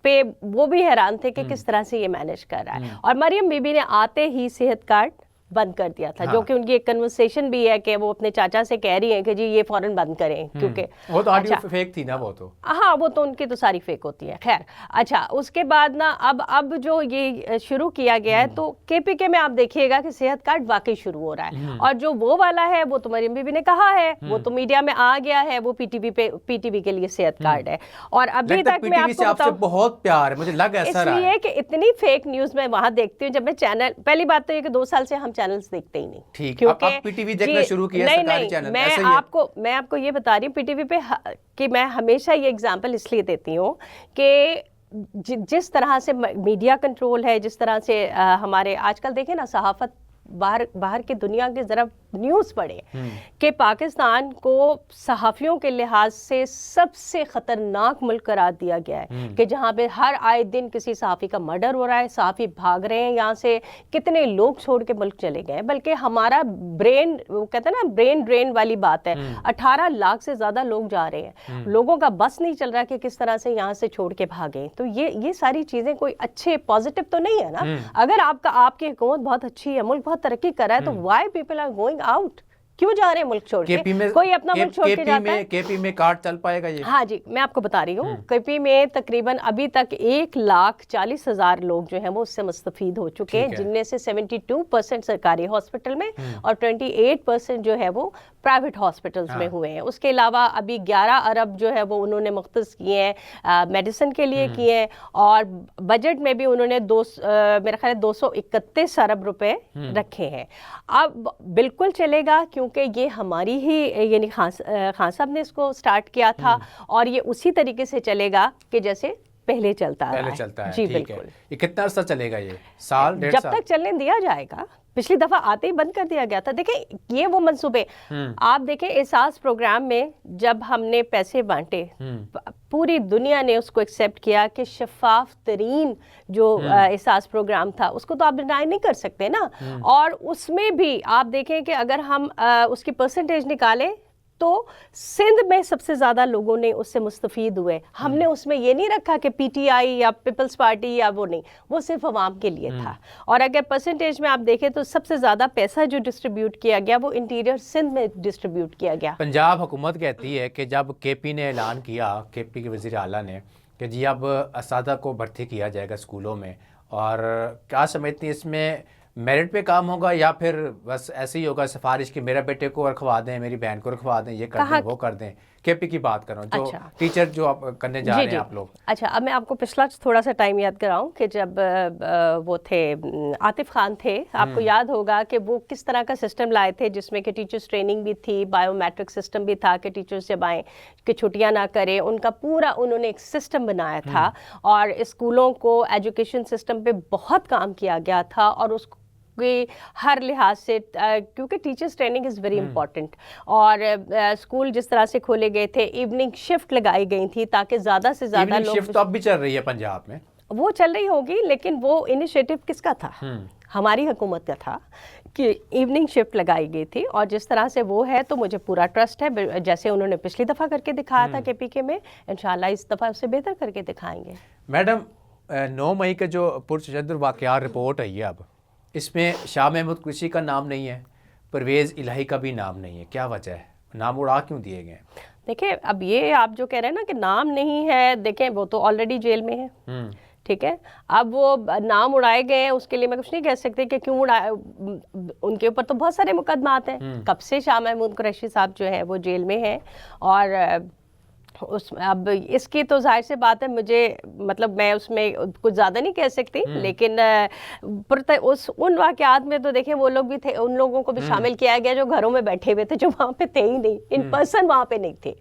پہ وہ بھی حیران تھے کہ کس طرح سے یہ مینیج کر رہا ہے. اور مریم بی بی نے آتے ہی صحت کارڈ بند کر دیا تھا, جو کہ ان کی ایک کنورسیشن بھی ہے کہ وہ اپنے چاچا سے کہہ رہی ہیں کہ جی یہ فوراً بند کریں, کیونکہ وہ تو آڈیو فیک تھی نا. وہ تو ہاں وہ تو ان کی تو ساری فیک ہوتی ہے. خیر اچھا, اس کے بعد نا اب جو یہ شروع کیا گیا ہے تو کے پی کے میں آپ دیکھیے گا کہ صحت کارڈ واقعی شروع ہو رہا ہے. اور جو وہ والا ہے وہ تو مریم بی بی نے کہا ہے, وہ تو میڈیا میں آ گیا ہے, وہ پی ٹی وی کے لیے صحت کارڈ ہے. اور ابھی تک میں آپ کو بتاؤں بہت پیار ہے, مجھے لگ ایسا رہا ہے, اس لیے کہ اتنی فیک نیوز میں وہاں دیکھتی ہوں. جب میں چینل, پہلی بات تو یہ کہ 2 سال سے ہم چینلز دیکھتے ہی نہیں. ٹھیک, اب پی ٹی وی دیکھنا شروع کیا سرکاری چینل. میں آپ کو یہ بتا رہی ہوں پی ٹی وی پہ کہ میں ہمیشہ یہ اگزامپل اس لیے دیتی ہوں کہ جس طرح سے میڈیا کنٹرول ہے, جس طرح سے ہمارے آج کل دیکھیں نا صحافت, باہر کی دنیا کے ذرا نیوز پڑھے کہ پاکستان کو صحافیوں کے لحاظ سے سب سے خطرناک ملک قرار دیا گیا ہے, کہ جہاں پہ ہر آئے دن کسی صحافی کا مرڈر ہو رہا ہے, صحافی بھاگ رہے ہیں یہاں سے, کتنے لوگ چھوڑ کے ملک چلے گئے. بلکہ ہمارا برین, وہ کہتے ہیں نا برین ڈرین والی بات ہے, 18 لاکھ سے زیادہ لوگ جا رہے ہیں. لوگوں کا بس نہیں چل رہا کہ کس طرح سے یہاں سے چھوڑ کے بھاگیں. تو یہ ساری چیزیں کوئی اچھے پازیٹیو تو نہیں ہے نا. اگر آپ کی حکومت بہت اچھی ہے, ملک بہت ترقی کر رہا ہے, تو why people are going out, کیوں جا رہے ہیں ملک چھوڑ کے؟ کوئی اپنا ملک چھوڑ کے جاتا ہے؟ کے پی میں کارڈ چل پائے گا یہ؟ ہاں جی, میں آپ کو بتا رہی ہوں, کے پی میں تقریباً ابھی تک 1,40,000 لوگ جو ہیں وہ اس سے مستفید ہو چکے ہیں, جن میں سے 72% سرکاری ہاسپٹل میں اور 28% جو ہے وہ پرائیویٹ ہاسپٹلز میں ہوئے ہیں. اس کے علاوہ ابھی 11 ارب جو ہے وہ انہوں نے مختص کیے ہیں میڈیسن کے لیے کیے ہیں, اور بجٹ میں بھی انہوں نے میرا خیال 231 ارب روپے رکھے ہیں. اب بالکل چلے گا, کیونکہ یہ ہماری ہی, یعنی خان صاحب نے اس کو سٹارٹ کیا تھا, اور یہ اسی طریقے سے چلے گا کہ جیسے पहले चलता रहा पहले चलता है, जी ठीक है। बिल्कुल। ये कितना अर्सा चलेगा ये? साल, डेढ़ जब साल? तक चलने दिया जाएगा। पिछली दफा आते ही बंद कर दिया गया था। देखें ये वो मंसूबे, आप देखें एहसास प्रोग्राम में जब हमने पैसे बांटे, पूरी दुनिया ने उसको एक्सेप्ट किया कि शफाफ तरीन जो एहसास प्रोग्राम था उसको तो आप डिनाई नहीं कर सकते ना। और उसमें भी आप देखें कि अगर हम उसकी परसेंटेज निकालें तो सिंध में सबसे ज़्यादा लोगों ने उससे मुस्तफ़ीद हुए। हमने उसमें ये नहीं रखा कि पीटीआई या पीपल्स पार्टी या वो नहीं, वो सिर्फ अवाम के लिए था। और अगर परसेंटेज में आप देखें तो सबसे ज़्यादा पैसा जो डिस्ट्रीब्यूट किया गया वो इंटीरियर सिंध में डिस्ट्रीब्यूट किया गया। पंजाब हुकूमत कहती है कि जब केपी ने ऐलान किया, केपी के वज़ीर आला ने, कि जी अब असादा को भर्ती किया जाएगा स्कूलों में, और क्या समझती हैं इसमें मेरिट पे काम होगा या फिर बस ऐसे ही होगा सिफारिश कि मेरा बेटे को रखवा दें, मेरी बहन को रखवा दें, ये कर दें, वो कर दें? केपी की बात कर रहा हूँ, जो टीचर जो आप करने जा रहे हैं आप लोग। अच्छा, अब मैं आपको पिछला थोड़ा सा टाइम याद कराऊं कि जब वो थे आतिफ खान थे, आपको याद होगा कि वो किस तरह का सिस्टम लाए थे जिसमें कि टीचर्स ट्रेनिंग भी थी, बायोमेट्रिक सिस्टम भी था कि टीचर्स जब आएँ कि छुट्टियां ना करें, उनका पूरा उन्होंने एक सिस्टम बनाया था। और स्कूलों को एजुकेशन सिस्टम पे बहुत काम किया गया था और उसको कि हर लिहाज से, क्योंकि teachers training is very important. और स्कूल जिस तरह से खोले गए थे, इवनिंग शिफ्ट लगाई गई थी ताकि ज़्यादा से ज़्यादा लोग। शिफ्ट तो अब भी चल रही है पंजाब में, वो चल रही होगी, लेकिन वो इनिशिएटिव किसका था? हमारी हुकूमत का था कि इवनिंग शिफ्ट लगाई गई थी। और जिस तरह से वो है तो मुझे पूरा ट्रस्ट है, जैसे उन्होंने पिछली दफ़ा करके दिखाया था केपीके में, इंशाल्लाह इस दफ़ा उससे बेहतर करके दिखाएंगे। मैडम, 9 मई का जो पुरतशद्दुद वाक़यात रिपोर्ट आई है, अब इसमें शाह महमूद कुरैशी का नाम नहीं है, परवेज़ इलाही का भी नाम नहीं है, क्या वजह है? नाम उड़ा क्यों दिए गए? देखिए, अब ये आप जो कह रहे हैं ना कि नाम नहीं है, देखें वो तो ऑलरेडी जेल में है, ठीक है। अब वो नाम उड़ाए गए हैं, उसके लिए मैं कुछ नहीं कह सकती कि क्यों उड़ाए। उनके ऊपर तो बहुत सारे मुकदमात हैं। कब से शाह महमूद कुरैशी साहब जो है वो जेल में हैं। और अब इसकी तो जाहिर सी बात है, मुझे मतलब मैं उसमें कुछ ज़्यादा नहीं कह सकती, लेकिन उन वाक़यात में तो देखें वो लोग भी थे, उन लोगों को भी शामिल किया गया जो घरों में बैठे हुए थे, जो वहाँ पे थे ही नहीं, इन पर्सन वहाँ पे नहीं थे।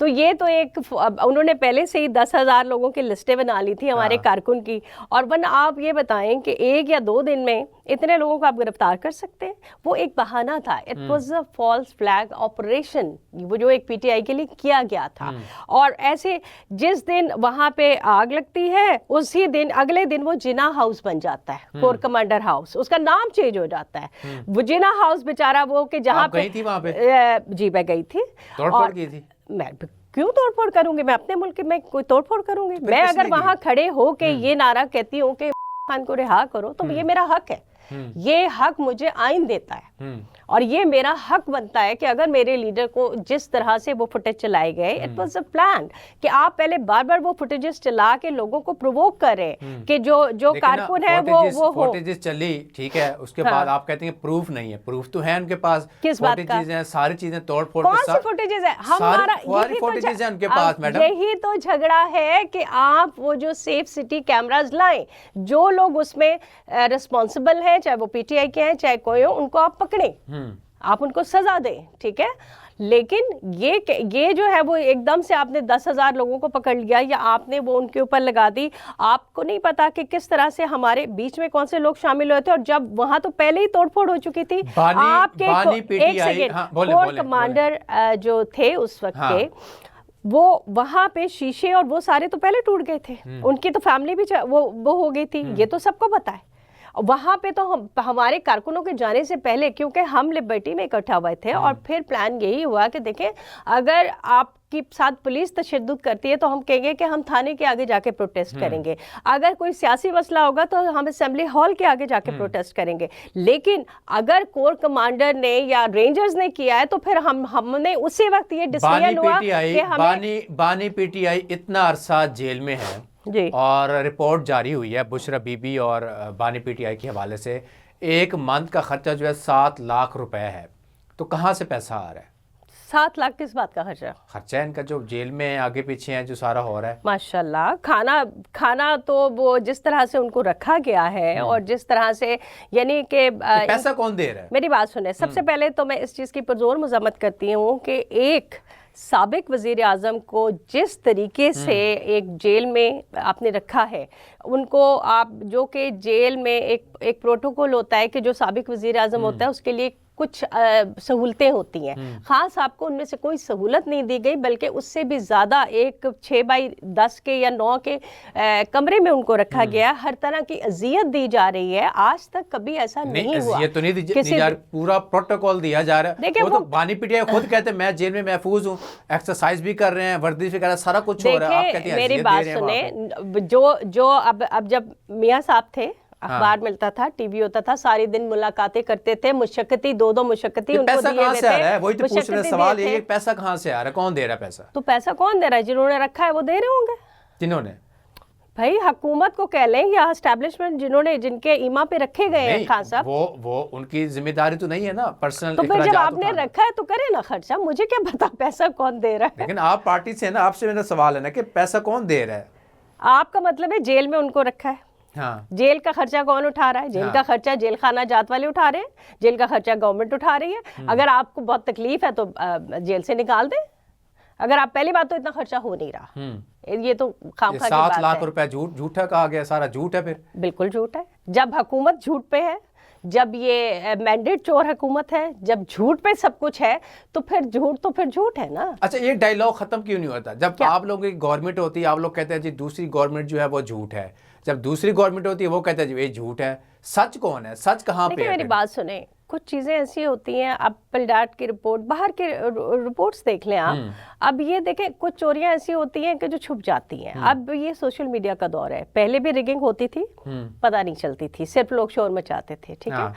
तो ये तो एक उन्होंने पहले से ही 10,000 लोगों की लिस्टें बना ली थी हमारे कारकुन की। और वरना आप ये बताएं कि 1 या 2 दिन में इतने लोगों को आप गिरफ्तार कर सकते हैं? वो एक बहाना था, it was a false flag operation, वो जो एक पीटीआई के लिए किया गया था। और ऐसे जिस दिन वहाँ पे आग लगती है उसी दिन अगले दिन वो जिना हाउस बन जाता है, कोर कमांडर हाउस, उसका नाम चेंज हो जाता है। वो जिना हाउस बेचारा वो कि जहाँ पे, गई थी वहाँ पे? जी मैं गई थी। तोड़फोड़ की थी? मैं क्यों तोड़फोड़ करूंगी? मैं अपने मुल्क में कोई तोड़फोड़ करूंगी? मैं अगर वहां खड़े हो के ये नारा कहती हूँ कि खान को रिहा करो, तो ये मेरा हक है, ये हक मुझे आइन देता है। और ये मेरा हक बनता है कि अगर मेरे लीडर को जिस तरह से वो फुटेज चलाए गए, इट वाज अ प्लान कि आप पहले बार बार वो फुटेजेस चला के लोगों को प्रोवोक करें कि जो कारकुन है वो फुटेजेस चली, ठीक है, उसके बाद आप कहते हैं प्रूफ नहीं है। प्रूफ तो है उनके पास, किस बात का? हैं, सारी चीजें तोड़-फोड़ कौन सी फुटेजेस है? हमारा फुटेजेस है उनके पास मैडम। यही तो झगड़ा है कि आप वो जो सेफ सिटी कैमरास लाएं, जो लोग उसमें रिस्पॉन्सिबल हैं, चाहे वो पीटीआई के हैं चाहे कोई हो, उनको आप पकड़ें, आप उनको सजा दें, ठीक है। लेकिन ये जो है वो एकदम से आपने 10,000 लोगों को पकड़ लिया या आपने वो उनके ऊपर लगा दी। आपको नहीं पता कि किस तरह से हमारे बीच में कौन से लोग शामिल हुए थे। और जब वहां तो पहले ही तोड़फोड़ हो चुकी थी। आपके एक सेकेंड, कोर कमांडर जो थे उस वक्त के, वो वहां पे शीशे और वो सारे तो पहले टूट गए थे, उनकी तो फैमिली भी वो हो गई थी, ये तो सबको पता है। वहाँ पे तो हमारे कारकुनों के जाने से पहले, क्योंकि हम लिबर्टी में इकट्ठा हुए थे और फिर प्लान यही हुआ कि देखें अगर आपके साथ पुलिस तशद्दुद करती है तो हम कहेंगे कि हम थाने के आगे जाके प्रोटेस्ट करेंगे, अगर कोई सियासी मसला होगा तो हम असेंबली हॉल के आगे जाके प्रोटेस्ट करेंगे। लेकिन अगर कोर कमांडर ने या रेंजर्स ने किया है तो फिर हमने उसी वक्त ये डिसीजन हुआ कि हमें बानी पीटीआई इतना अरसा जेल में है जी। और रिपोर्ट जारी हुई है बुशरा बीबी और बानी पीटीआई के हवाले से, 1 मंथ का खर्चा जो है 7 लाख रुपए है। तो कहाँ से पैसा आ रहा है? 7 लाख किस बात का खर्चा है इनका, जो जेल में आगे पीछे है, जो सारा हो रहा है। माशाल्लाह, खाना तो वो जिस तरह से उनको रखा गया है और जिस तरह से, यानी कि पैसा कौन दे रहा है? मेरी बात सुने, सबसे पहले तो मैं इस चीज़ की पुरजोर मज़म्मत करती हूँ कि एक साबिक वज़ीर आज़म को जिस तरीके से एक जेल में आपने रखा है, उनको आप जो कि जेल में एक प्रोटोकॉल होता है कि जो साबिक वज़ीर आज़म होता है उसके लिए कुछ सहूलतें होती हैं, ख़ास आपको उनमें से कोई सहूलत नहीं दी गई, बल्कि उससे भी ज़्यादा एक 6x10 के या 9 के कमरे में उनको रखा गया। हर तरह की अजियत दी जा रही है। आज तक कभी ऐसा नहीं हुआ। ये तो नहीं दी जा रही, पूरा प्रोटोकॉल दिया जा रहा है। वो तो बानी पीटीआई खुद कहते हैं मैं जेल में महफूज हूँ, एक्सरसाइज भी कर रहे हैं, वर्जिश भी कर रहे हैं, सारा कुछ हो रहा है। आप कहते हैं मेरी बात सुने, जो अब जब मियाँ साहब थे, अखबार मिलता था, टीवी होता था, सारी दिन मुलाकातें करते थे, मुशक्कती 2-2 मुशक्कती उनको पैसा दिए कहाँ से आ रहा है? थे। वही तो पूछ रहे हैं सवाल, ये पैसा कहाँ से आ रहा है, कौन दे रहा है पैसा? तो पैसा कौन दे रहा है? जिन्होंने रखा है वो दे रहे होंगे। जिन्होंने भाई हुकूमत को कह लें या एस्टैब्लिशमेंट जिनके ईमा पे रखे गए हैं खान साहब, वो उनकी जिम्मेदारी तो नहीं है ना, पर्सनल। तो फिर जब आपने रखा है तो करे ना खर्चा, मुझे क्या पता पैसा कौन दे रहा है। लेकिन आप पार्टी से है ना, आपसे मेरा सवाल है ना कि पैसा कौन दे रहा है? आपका मतलब है जेल में उनको रखा है। हाँ। जेल का खर्चा कौन उठा रहा है? जेल का खर्चा जेल खाना जात वाले उठा रहे हैं, जेल का खर्चा गवर्नमेंट उठा रही है। अगर आपको बहुत तकलीफ है तो जेल से निकाल दें। अगर आप पहली बात तो इतना खर्चा हो नहीं रहा, ये तो खामखा की बात है। 7 लाख रुपए झूठा कहा गया, सारा झूठ है। फिर बिल्कुल झूठ है। जब हुकूमत झूठ पे है, जब ये मैंडेट चोर हुकूमत है, जब झूठ पे सब कुछ है, तो फिर झूठ है ना। अच्छा, ये डायलॉग खत्म क्यों नहीं होता? जब आप लोगों की गवर्नमेंट होती है, आप लोग कहते हैं जी दूसरी गवर्नमेंट जो है वो झूठ है, जब दूसरी गवर्नमेंट होती है वो कहते हैं जी ये झूठ है। सच कौन है? सच कहाँ पे है? मेरी बात सुने, कुछ चीज़ें ऐसी होती हैं, अब पलडाट की रिपोर्ट, बाहर के रिपोर्ट्स देख लें आप। अब ये देखें, कुछ चोरियां ऐसी होती हैं कि जो छुप जाती हैं। अब ये सोशल मीडिया का दौर है, पहले भी रिगिंग होती थी, पता नहीं चलती थी, सिर्फ लोग शोर मचाते थे, ठीक है।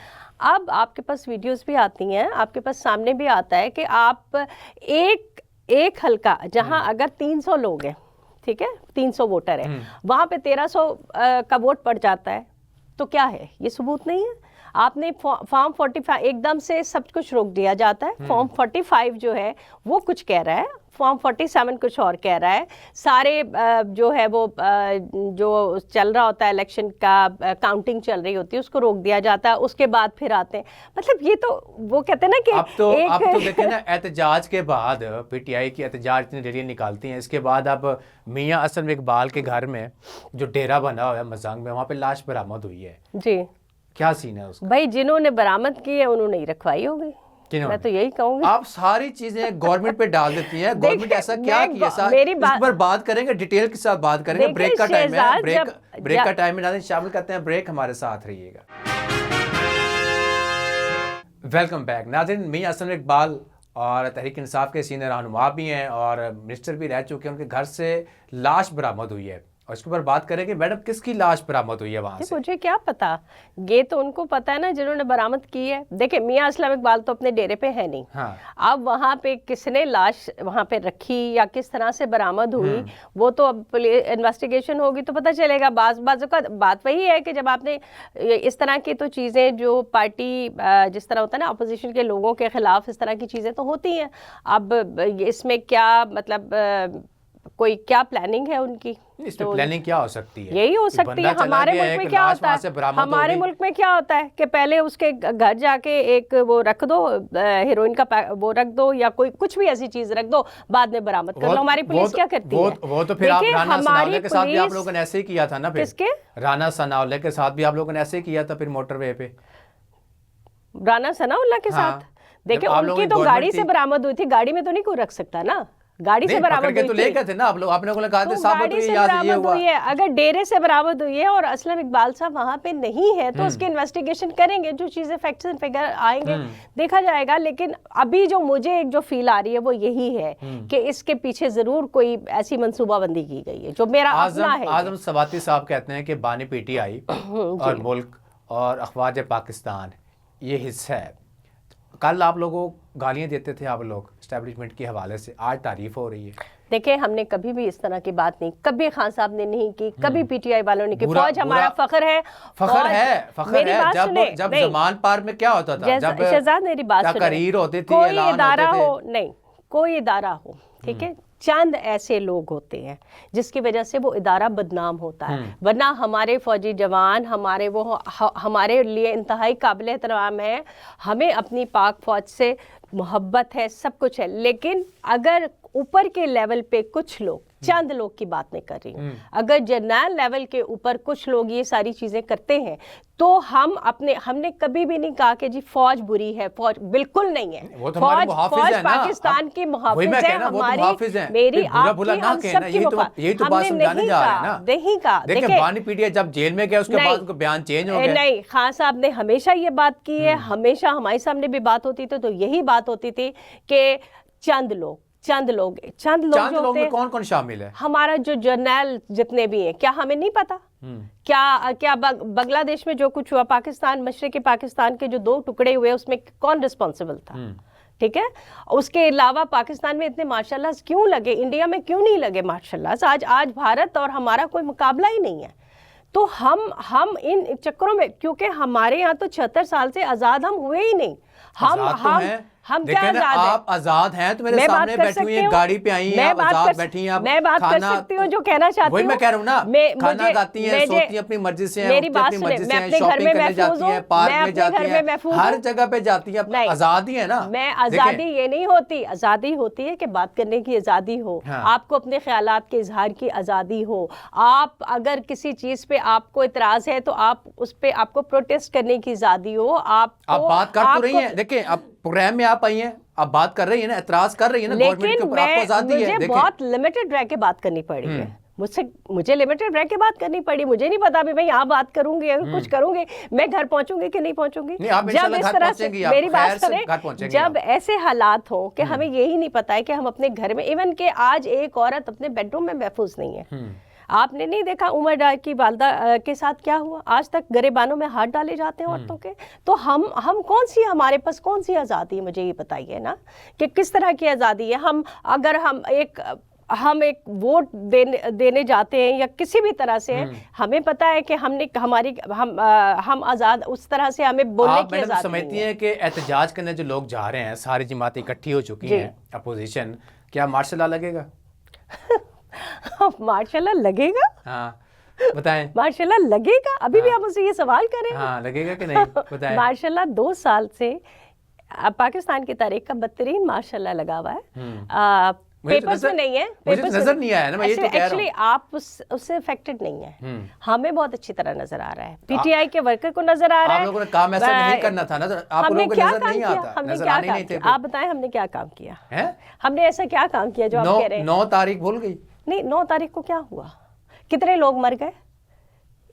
अब आपके पास वीडियोस भी आती हैं, आपके पास सामने भी आता है कि आप एक हल्का जहां अगर 300 लोग हैं, ठीक है, 300 वोटर है, वहां पे 1300 का वोट पड़ जाता है, तो क्या है? ये सबूत नहीं है। आपने फॉर्म 45 एकदम से सब कुछ रोक दिया जाता है। फॉर्म 45 जो है वो कुछ कह रहा है, फॉर्म 47 कुछ और कह रहा है। सारे जो है वो जो चल रहा होता है इलेक्शन का, काउंटिंग चल रही होती है, उसको रोक दिया जाता है। उसके बाद फिर आते हैं, मतलब ये तो वो कहते हैं ना कि अब तो देखें ना, एहतजाज के बाद पीटीआई की एहतजाज इतनी रैलियां निकालती हैं, इसके बाद अब मियां असलम इकबाल के घर में जो डेरा बना हुआ है मजांग में, वहाँ पे लाश बरामद हुई है जी। क्या सीन है उसका? भाई जिन्होंने बरामद की है उन्होंने ही रखवाई होगी, मैं तो यही कहूंगी। आप सारी चीजें गवर्नमेंट पे डाल देती हैं। गवर्नमेंट ऐसा क्या किया साहब, इस पर बात करेंगे, डिटेल के साथ बात करेंगे। ब्रेक का टाइम है, ब्रेक का टाइम है, शामिल करते हैं ब्रेक, हमारे साथ रहिएगा। वेलकम बैक नाज़रीन। मियां असलम इकबाल और तहरीक इंसाफ के सीनियर रहनुमा भी हैं और मिनिस्टर भी रह चुके हैं। उनके घर से लाश बरामद हुई है और इसके ऊपर बात करेंगे मैडम किसकी लाश बरामद हुई है वहाँ से? मुझे क्या पता, ये तो उनको पता है ना जिन्होंने बरामद की है। देखिए मियां असलम इकबाल तो अपने डेरे पे है नहीं। हाँ। अब वहाँ पे किसने लाश वहाँ पे रखी या किस तरह से बरामद हुई, वो तो अब इन्वेस्टिगेशन होगी तो पता चलेगा। बाज़ों का बात वही है कि जब आपने इस तरह की तो चीज़ें जो पार्टी जिस तरह होता है ना अपोजिशन के लोगों के खिलाफ, इस तरह की चीज़ें तो होती हैं। अब इसमें क्या मतलब कोई क्या प्लानिंग है उनकी? इसमें प्लानिंग क्या हो सकती है? यही हो सकती है। हमारे मुल्क में क्या होता है, हमारे मुल्क में क्या होता है कि पहले उसके घर जाके एक वो रख दो, हीरोइन का वो रख दो या कोई कुछ भी ऐसी चीज रख दो, बाद में बरामद कर लो। हमारी पुलिस क्या करती है? वो तो फिर आप राना सनाउल्लाह के साथ भी आप लोगों ने ऐसे ही किया था ना। फिर किसके? राना सनाउल्लाह के साथ भी आप लोगों ने ऐसे ही किया था फिर मोटरवे पे। राना सनाउल्लाह के साथ देखिए उनकी तो गाड़ी से बरामद हुई थी, गाड़ी में तो नहीं कोई रख सकता ना, गाड़ी से बरामद हुई तो ले गए थे ना आप लोग, आपने को कहा था साबित हुई ये हुआ। अगर डेरे से बरामद हुई है और असलम इकबाल साहब वहां पे नहीं है तो उसकी इन्वेस्टिगेशन करेंगे, जो चीजें फैक्ट्स एंड फिगर आएंगे देखा जाएगा। लेकिन अभी जो मुझे एक जो फील आ रही है वो यही है कि इसके पीछे जरूर कोई ऐसी मंसूबाबंदी की गई है जो मेरा अपना है। आजम सवाती साहब कहते हैं कि बानी पीटीआई और मुल्क और अखबार पाकिस्तान ये हिस्सा है। कल आप लोगों को गालियां देते थे आप लोग एस्टैब्लिशमेंट के हवाले से, आज तारीफ हो रही है। देखिए हमने कभी भी इस तरह की बात नहीं, कभी खान साहब ने नहीं की, कभी पीटीआई वालों ने की। फौज हमारा फखर है, फखर है। जब जमान पार में क्या होता था, जब शहजाद मेरी बात सुनिए, तकरीर होती थी, कोई इदारा हो, नहीं कोई इदारा हो, ठीक है, चंद ऐसे लोग होते हैं जिसकी वजह से वो इदारा बदनाम होता है। वरना हमारे फौजी जवान हमारे लिए इंतहाई काबिल एहतराम है, हमें अपनी पाक फौज से मोहब्बत है, सब कुछ है। लेकिन अगर اوپر کے لیول پہ کچھ لوگ, چند لوگ کی بات نہیں کر رہی ہوں, اگر جنرل لیول کے اوپر کچھ لوگ یہ ساری چیزیں کرتے ہیں تو ہم نے کبھی بھی نہیں کہا کہ جی فوج بری ہے, فوج بالکل نہیں ہے. فوج پاکستان کی محافظ ہے, ہماری, میری, آپ کی, ہم سب کی محافظ. ہم نے نہیں کہا. دیکھیں بانی پی ٹی آئی جب جیل میں گیا اس کے بعد ان کو بیان چینج ہو گیا. نہیں, خان صاحب نے ہمیشہ یہ بات کی ہے, ہمیشہ ہمارے سامنے بھی بات ہوتی تھی تو یہی بات ہوتی تھی کہ چند لوگ جو ہوتے ہیں. کون شامل ہے؟ ہمارا جو جرنیل جتنے بھی ہیں, کیا ہمیں نہیں پتا کیا بنگلہ دیش میں جو کچھ ہوا, پاکستان, مشرقی پاکستان کے جو 2 ٹکڑے ہوئے اس میں کون رسپانسبل تھا؟ ٹھیک ہے. اس کے علاوہ پاکستان میں اتنے مارشل لاز کیوں لگے, انڈیا میں کیوں نہیں لگے مارشل لاز؟ آج بھارت اور ہمارا کوئی مقابلہ ہی نہیں ہے. تو ہم ان چکروں میں, کیونکہ ہمارے یہاں تو 76 سال سے آزاد ہم ہوئے ہی نہیں. ہم کیا آزاد ہیں؟ آپ آزاد ہیں تو میرے سامنے بیٹھی ہوئی ہیں, گاڑی پہ آئی ہیں, آزاد بیٹھی ہیں, میں بات کر سکتی ہوں جو کہنا چاہتی ہوں. وہی میں کہہ رہا ہوں نا, کھانا کھاتی ہیں, سوتی ہیں اپنی مرضی سے, میری بات سنیں, میں اپنے گھر میں محفوظ ہوں, پارک میں جاتی ہیں, ہر جگہ پہ جاتی ہیں, آزادی ہے نا. میں آزادی یہ نہیں ہوتی, آزادی ہوتی ہے کہ بات کرنے کی آزادی ہو, آپ کو اپنے خیالات کے اظہار کی آزادی ہو. آپ اگر کسی چیز پہ آپ کو اعتراض ہے تو آپ اس پہ, آپ کو پروٹیسٹ کرنے کی آزادی ہو. آپ بات کر تو رہی ہیں, دیکھیں اب پروگرام میں آپ آئی ہیں, آپ بات کر رہی ہیں نا, اعتراض کر رہی ہیں نا گورنمنٹ کے اوپر, آپ کو آزادی ہے. مجھے بہت لمیٹڈ رہ کے بات کرنی پڑی ہے, مجھے لمیٹڈ رہ کے بات کرنی پڑی. مجھے نہیں پتا بھی میں یہاں بات کروں گی, کچھ کروں گی, میں گھر پہنچوں گی کہ نہیں پہنچوں گی. جب اس طرح سے, میری بات سنیں, جب ایسے حالات ہوں کہ ہمیں یہی نہیں پتا ہے کہ ہم اپنے گھر میں, ایون کہ آج ایک عورت اپنے بیڈ روم میں محفوظ نہیں ہے. آپ نے نہیں دیکھا عمر ڈار کی والدہ کے ساتھ کیا ہوا؟ آج تک گریبانوں میں ہاتھ ڈالے جاتے ہیں عورتوں کے. تو ہم کون سی, ہمارے پاس کون سی آزادی ہے؟ مجھے یہ بتائیے نا کہ کس طرح کی آزادی ہے. اگر ہم ایک ووٹ دینے جاتے ہیں یا کسی بھی طرح سے, ہمیں پتا ہے کہ ہم آزاد, اس طرح سے ہمیں بولنے کی آزادی. آپ سمجھتی ہیں کہ احتجاج کرنے جو لوگ جا رہے ہیں, ساری جماعتیں اکٹھی ہو چکی ہیں, اپوزیشن, کیا مارشل لا لگے گا؟ مارشاء اللہ لگے گا؟ ہاں بتائیں. مارشاء اللہ لگے گا؟ ابھی بھی آپ مجھ سے یہ سوال کریں. ہاں لگے گا کہ نہیں بتائیں. مارشاء اللہ 2 سال سے پاکستان کی تاریخ کا بدترین مارشاء اللہ لگا ہوا ہے. پیپرز میں نہیں ہے, مجھے نظر نہیں آیا نا, میں یہ تو کہہ رہا ہوں. ایکچولی آپ اس سے افیکٹڈ نہیں ہیں, ہمیں بہت اچھی طرح نظر آ رہا ہے, پی ٹی آئی کے ورکر کو نظر آ رہا ہے. آپ لوگوں نے کام ایسا نہیں کرنا تھا نا, آپ لوگوں کو نظر نہیں آتا, نظر آنے نہیں تھے. آپ بتائیں ہم نے کیا کام کیا, ہم نے ایسا کیا کام کیا جو آپ کہہ رہے ہیں؟ 9 تاریخ بھول گئی. نہیں, 9 تاریخ کو کیا ہوا؟ کتنے لوگ مر گئے؟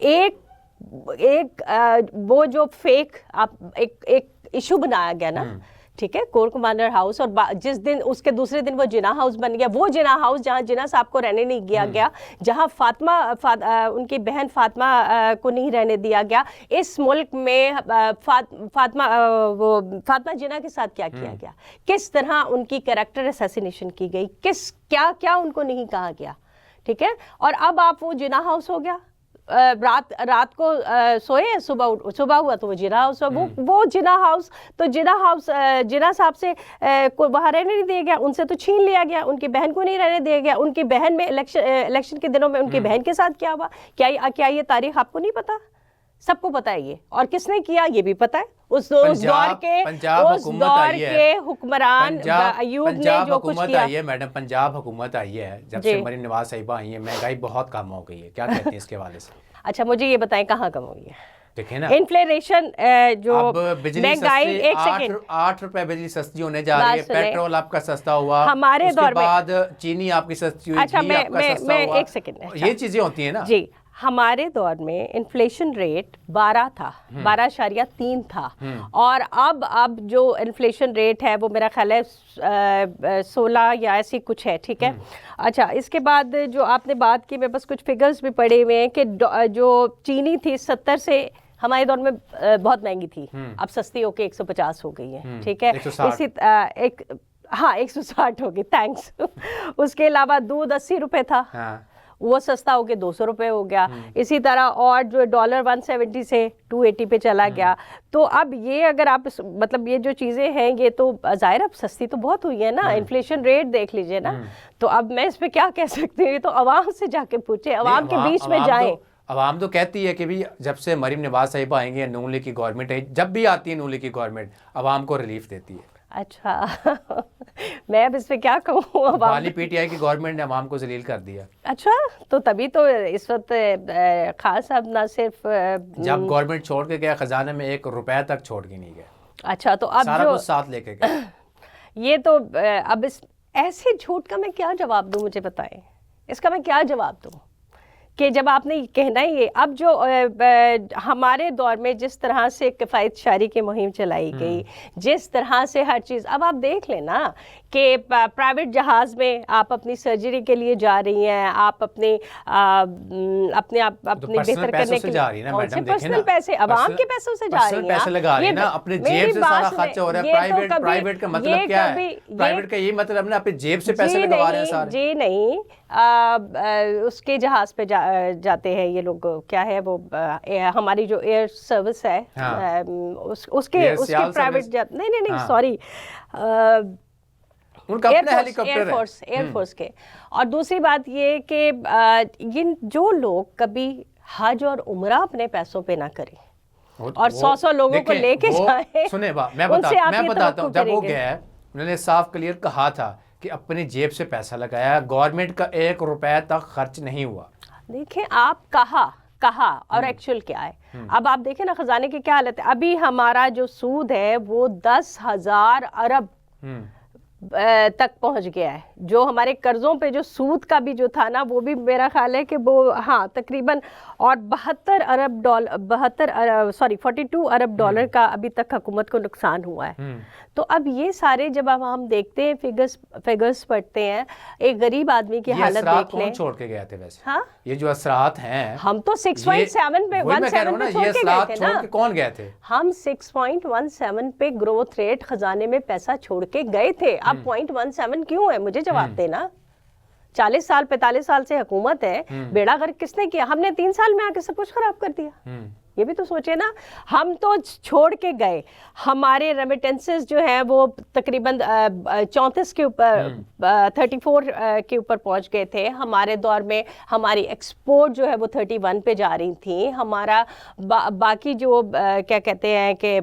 ایک وہ جو فیک ایک ایشو بنایا گیا نا, ٹھیک ہے, کور کمانڈر ہاؤس, اور جس دن اس کے دوسرے دن وہ جناح ہاؤس بن گیا. وہ جناح ہاؤس جہاں جناح صاحب کو رہنے نہیں دیا گیا, جہاں ان کی بہن فاطمہ کو نہیں رہنے دیا گیا. اس ملک میں فاطمہ جناح کے ساتھ کیا کیا گیا, کس طرح ان کی کریکٹر اسیسینیشن کی گئی, کیا ان کو نہیں کہا گیا, ٹھیک ہے. اور اب آپ, وہ جناح ہاؤس ہو گیا, رات کو سوئے, صبح ہوا تو وہ جناح ہاؤس ہوا. وہ جناح ہاؤس, تو جناح صاحب سے وہاں رہنے نہیں دیا گیا, ان سے تو چھین لیا گیا, ان کی بہن کو نہیں رہنے دیا گیا. ان کی بہن میں الیکشن کے دنوں میں ان کی بہن کے ساتھ کیا ہوا, کیا یہ تاریخ آپ کو نہیں پتا؟ سب کو پتا ہے یہ, اور کس نے کیا یہ بھی پتا ہے. اس دور کے حکمران ایوب نے جو کچھ کیا. میڈم پنجاب حکومت آئی ہے جب سے مریم نواز صاحبہ آئی ہیں, مہنگائی بہت کم ہو گئی ہے, کیا کہتے ہیں اس کے حوالے سے؟ اچھا مجھے یہ بتائیں کہاں کم ہوئی ہے؟ دیکھیں نا, انفلیشن جو مہنگائی, 8 روپے بجلی سستی ہونے جا رہی ہے, پیٹرول آپ کا سستا ہوا, ہمارے دور میں بعد چینی آپ کی سستی ہوئی, اچھا میں ایک سیکنڈ, یہ چیزیں ہوتی ہیں نا. جی, ہمارے دور میں انفلیشن ریٹ 12 تھا, 12.3 تھا, اور اب جو انفلیشن ریٹ ہے وہ میرا خیال ہے 16 یا ایسی کچھ ہے, ٹھیک ہے. اچھا, اس کے بعد جو آپ نے بات کی, میرے پاس کچھ فگرز بھی پڑے ہوئے ہیں کہ جو چینی تھی 70 سے ہمارے دور میں بہت مہنگی تھی, اب سستی ہو کے 150 ہو گئی ہے, ٹھیک ہے. اسی 160 ہو گئی, تھینکس. اس کے علاوہ دودھ 80 روپے تھا, وہ سستا ہو کے 200 روپے ہو گیا. اسی طرح اور جو ڈالر 170 سے 280 پہ چلا گیا. تو اب یہ اگر آپ مطلب یہ جو چیزیں ہیں یہ تو ظاہر اب سستی تو بہت ہوئی ہے نا, انفلیشن ریٹ دیکھ لیجئے نا. تو اب میں اس پہ کیا کہہ سکتی ہوں, تو عوام سے جا کے پوچھیں, عوام کے بیچ میں جائیں. عوام تو کہتی ہے کہ بھی جب سے مریم نواز صاحبہ آئیں گے, نون لیگ کی گورنمنٹ ہے, جب بھی آتی ہے نون لیگ کی گورنمنٹ عوام کو ریلیف دیتی ہے. अच्छा मैं अब इस पे क्या कहूँ अब वाली पीटीआई की गवर्नमेंट ने अवाम को जलील कर दिया। अच्छा तो तभी तो इस वक्त खान साहब ना सिर्फ जब गवर्नमेंट छोड़ के गया खजाने में 1 रुपया तक छोड़ के नहीं गया, अच्छा तो अब सारा जो कुछ साथ लेके गया। ये तो अब इस ऐसे झूठ का मैं क्या जवाब दूं, मुझे बताएं, इसका मैं क्या जवाब दूं कि जब आपने कहना ही है। अब जो हमारे दौर में जिस तरह से किफ़ायत शारी की मुहिम चलाई गई, जिस तरह से हर चीज़, अब आप देख लेना कि प्राइवेट जहाज़ में आप अपनी सर्जरी के लिए जा रही हैं, आप अपने अपने बेहतर करने के लिए कौन से पर्सनल पैसे, आवाम के पैसों से जा रही हैं, पैसे लगा रही है ना, अपने जेब से सारा खर्च हो रहा है। प्राइवेट का मतलब क्या है? प्राइवेट का ये मतलब ना अपनी जेब से पैसे लगवा रहे हैं सारे। जी नहीं, उसके जहाज पे जाते हैं ये लोग, क्या है वो हमारी जो एयर सर्विस है, उसके प्राइवेट नहीं सॉरी, उनका अपना हेलीकॉप्टर है, एयरफोर्स के। और दूसरी बात ये कि इन जो लोग कभी हज और उम्रा अपने पैसों पे ना करें और 100 लोगों को लेके जाए, सुने मैं बताता हूँ, जब वो गया उन्होंने साफ क्लियर कहा था कि अपनी जेब से पैसा लगाया, गवर्नमेंट का 1 रुपया तक खर्च नहीं हुआ। देखें आप कहा और एक्चुअल क्या है। अब आप देखें ना खजाने की क्या हालत है। अभी हमारा जो सूद है वो 10,000 अरब तक पहुंच गया है। जो हमारे कर्जों पे जो सूद का भी जो था ना, वो भी मेरा ख्याल है कि वो तकरीबन और 42 अरब डॉलर का अभी तक हुकूमत को नुकसान हुआ है। तो अब ये सारे जब हम देखते हैं, फिगर्स पढ़ते हैं, एक गरीब आदमी की हालत देख लें। छोड़ के गए थे वैसे? हाँ, ये जो असरात हैं, हम तो 6.7 पे 17 पे छोड़ के गए थे ना। कौन गए थे? हम 6.17 पे ग्रोथ रेट खजाने में पैसा छोड़ के गए थे। अब 0.17 क्यों है, मुझे जवाब देना। 40 साल 45 साल से हुकूमत है, बेड़ा गर्क किसने किया? हमने 3 साल में आके सब कुछ खराब कर दिया। ये भी तो सोचे ना, हम तो छोड़ के गए। हमारे रेमिटेंसेस जो है वो तकरीबन 34 के ऊपर 34 के ऊपर पहुंच गए थे। हमारे दौर में हमारी एक्सपोर्ट जो है वो 31 पे जा रही थी। हमारा बाकी जो क्या कहते हैं कि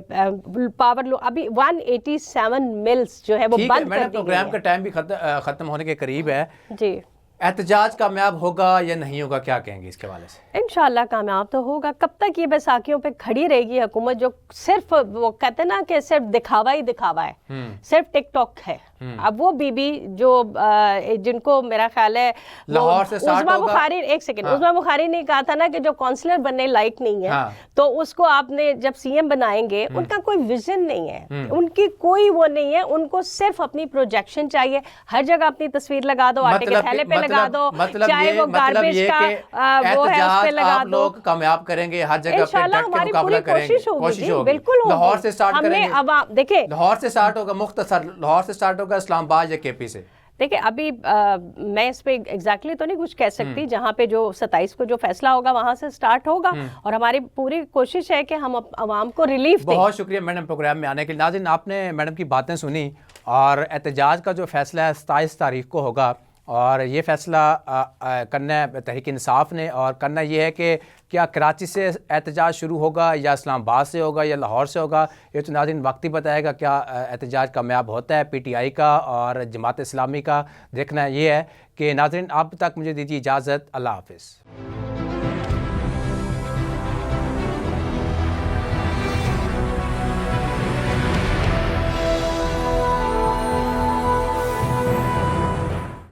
पावर लो, अभी 187 मिल्स जो है वो बंद कर दी गई है। प्रोग्राम का टाइम भी खत्म होने के करीब है जी। एहतजाज कामयाब होगा या नहीं होगा, क्या कहेंगे इसके हवाले से? इंशाल्लाह कामयाब तो होगा। कब तक ये बैसाखियों पे खड़ी रहेगी हुकूमत, जो सिर्फ वो कहते हैं ना कि सिर्फ दिखावा ही दिखावा है, सिर्फ टिकटॉक है। अब वो बीबी जो जिनको मेरा ख्याल है लाहौर से उज़मा बुखारी, एक सेकंड, उज़मा बुखारी ने कहा था ना कि जो काउंसलर बनने लायक नहीं है, तो उसको आपने जब सीएम बनाएंगे, उनका कोई विजन नहीं है, उनकी कोई वो नहीं है, उनको सिर्फ अपनी प्रोजेक्शन चाहिए। हर जगह अपनी तस्वीर लगा दो, आटे के थैले पे लगा दो, चाहे वो गार्बेज का वो है उस पे लगा दो। लोग कामयाब करेंगे, हर जगह इंशाल्लाह हमारी पूरी कोशिश होगी, बिल्कुल होगी। लाहौर से स्टार्ट करेंगे, देखिए लाहौर से स्टार्ट होगा, मुख्तसर लाहौर से स्टार्ट होगा, इस्लामाबाद या केपी से। देखिए अभी मैं इस पे एग्जैक्टली तो नहीं कुछ कह सकती, जहाँ पे जो 27 को जो फैसला होगा वहां से स्टार्ट होगा, और हमारी पूरी कोशिश है कि हम आवाम को रिलीफ दें। बहुत शुक्रिया मैडम प्रोग्राम में आने के लिए। नाज़रीन, आपने मैडम की बातें सुनी, और एहतजाज का जो फैसला है 27 तारीख को होगा, और ये फैसला करना है तहरीक इंसाफ ने, और करना ये है कि क्या कराची से एहतजाज शुरू होगा या इस्लामाबाद से होगा या लाहौर से होगा। ये तो नाज़रीन वक्त ही बताएगा क्या एहतजाज कामयाब होता है पीटीआई का और जमात इस्लामी का। देखना ये है कि नाज़रीन, अब तक मुझे दीजिए इजाज़त। अल्लाह हाफ़िज़।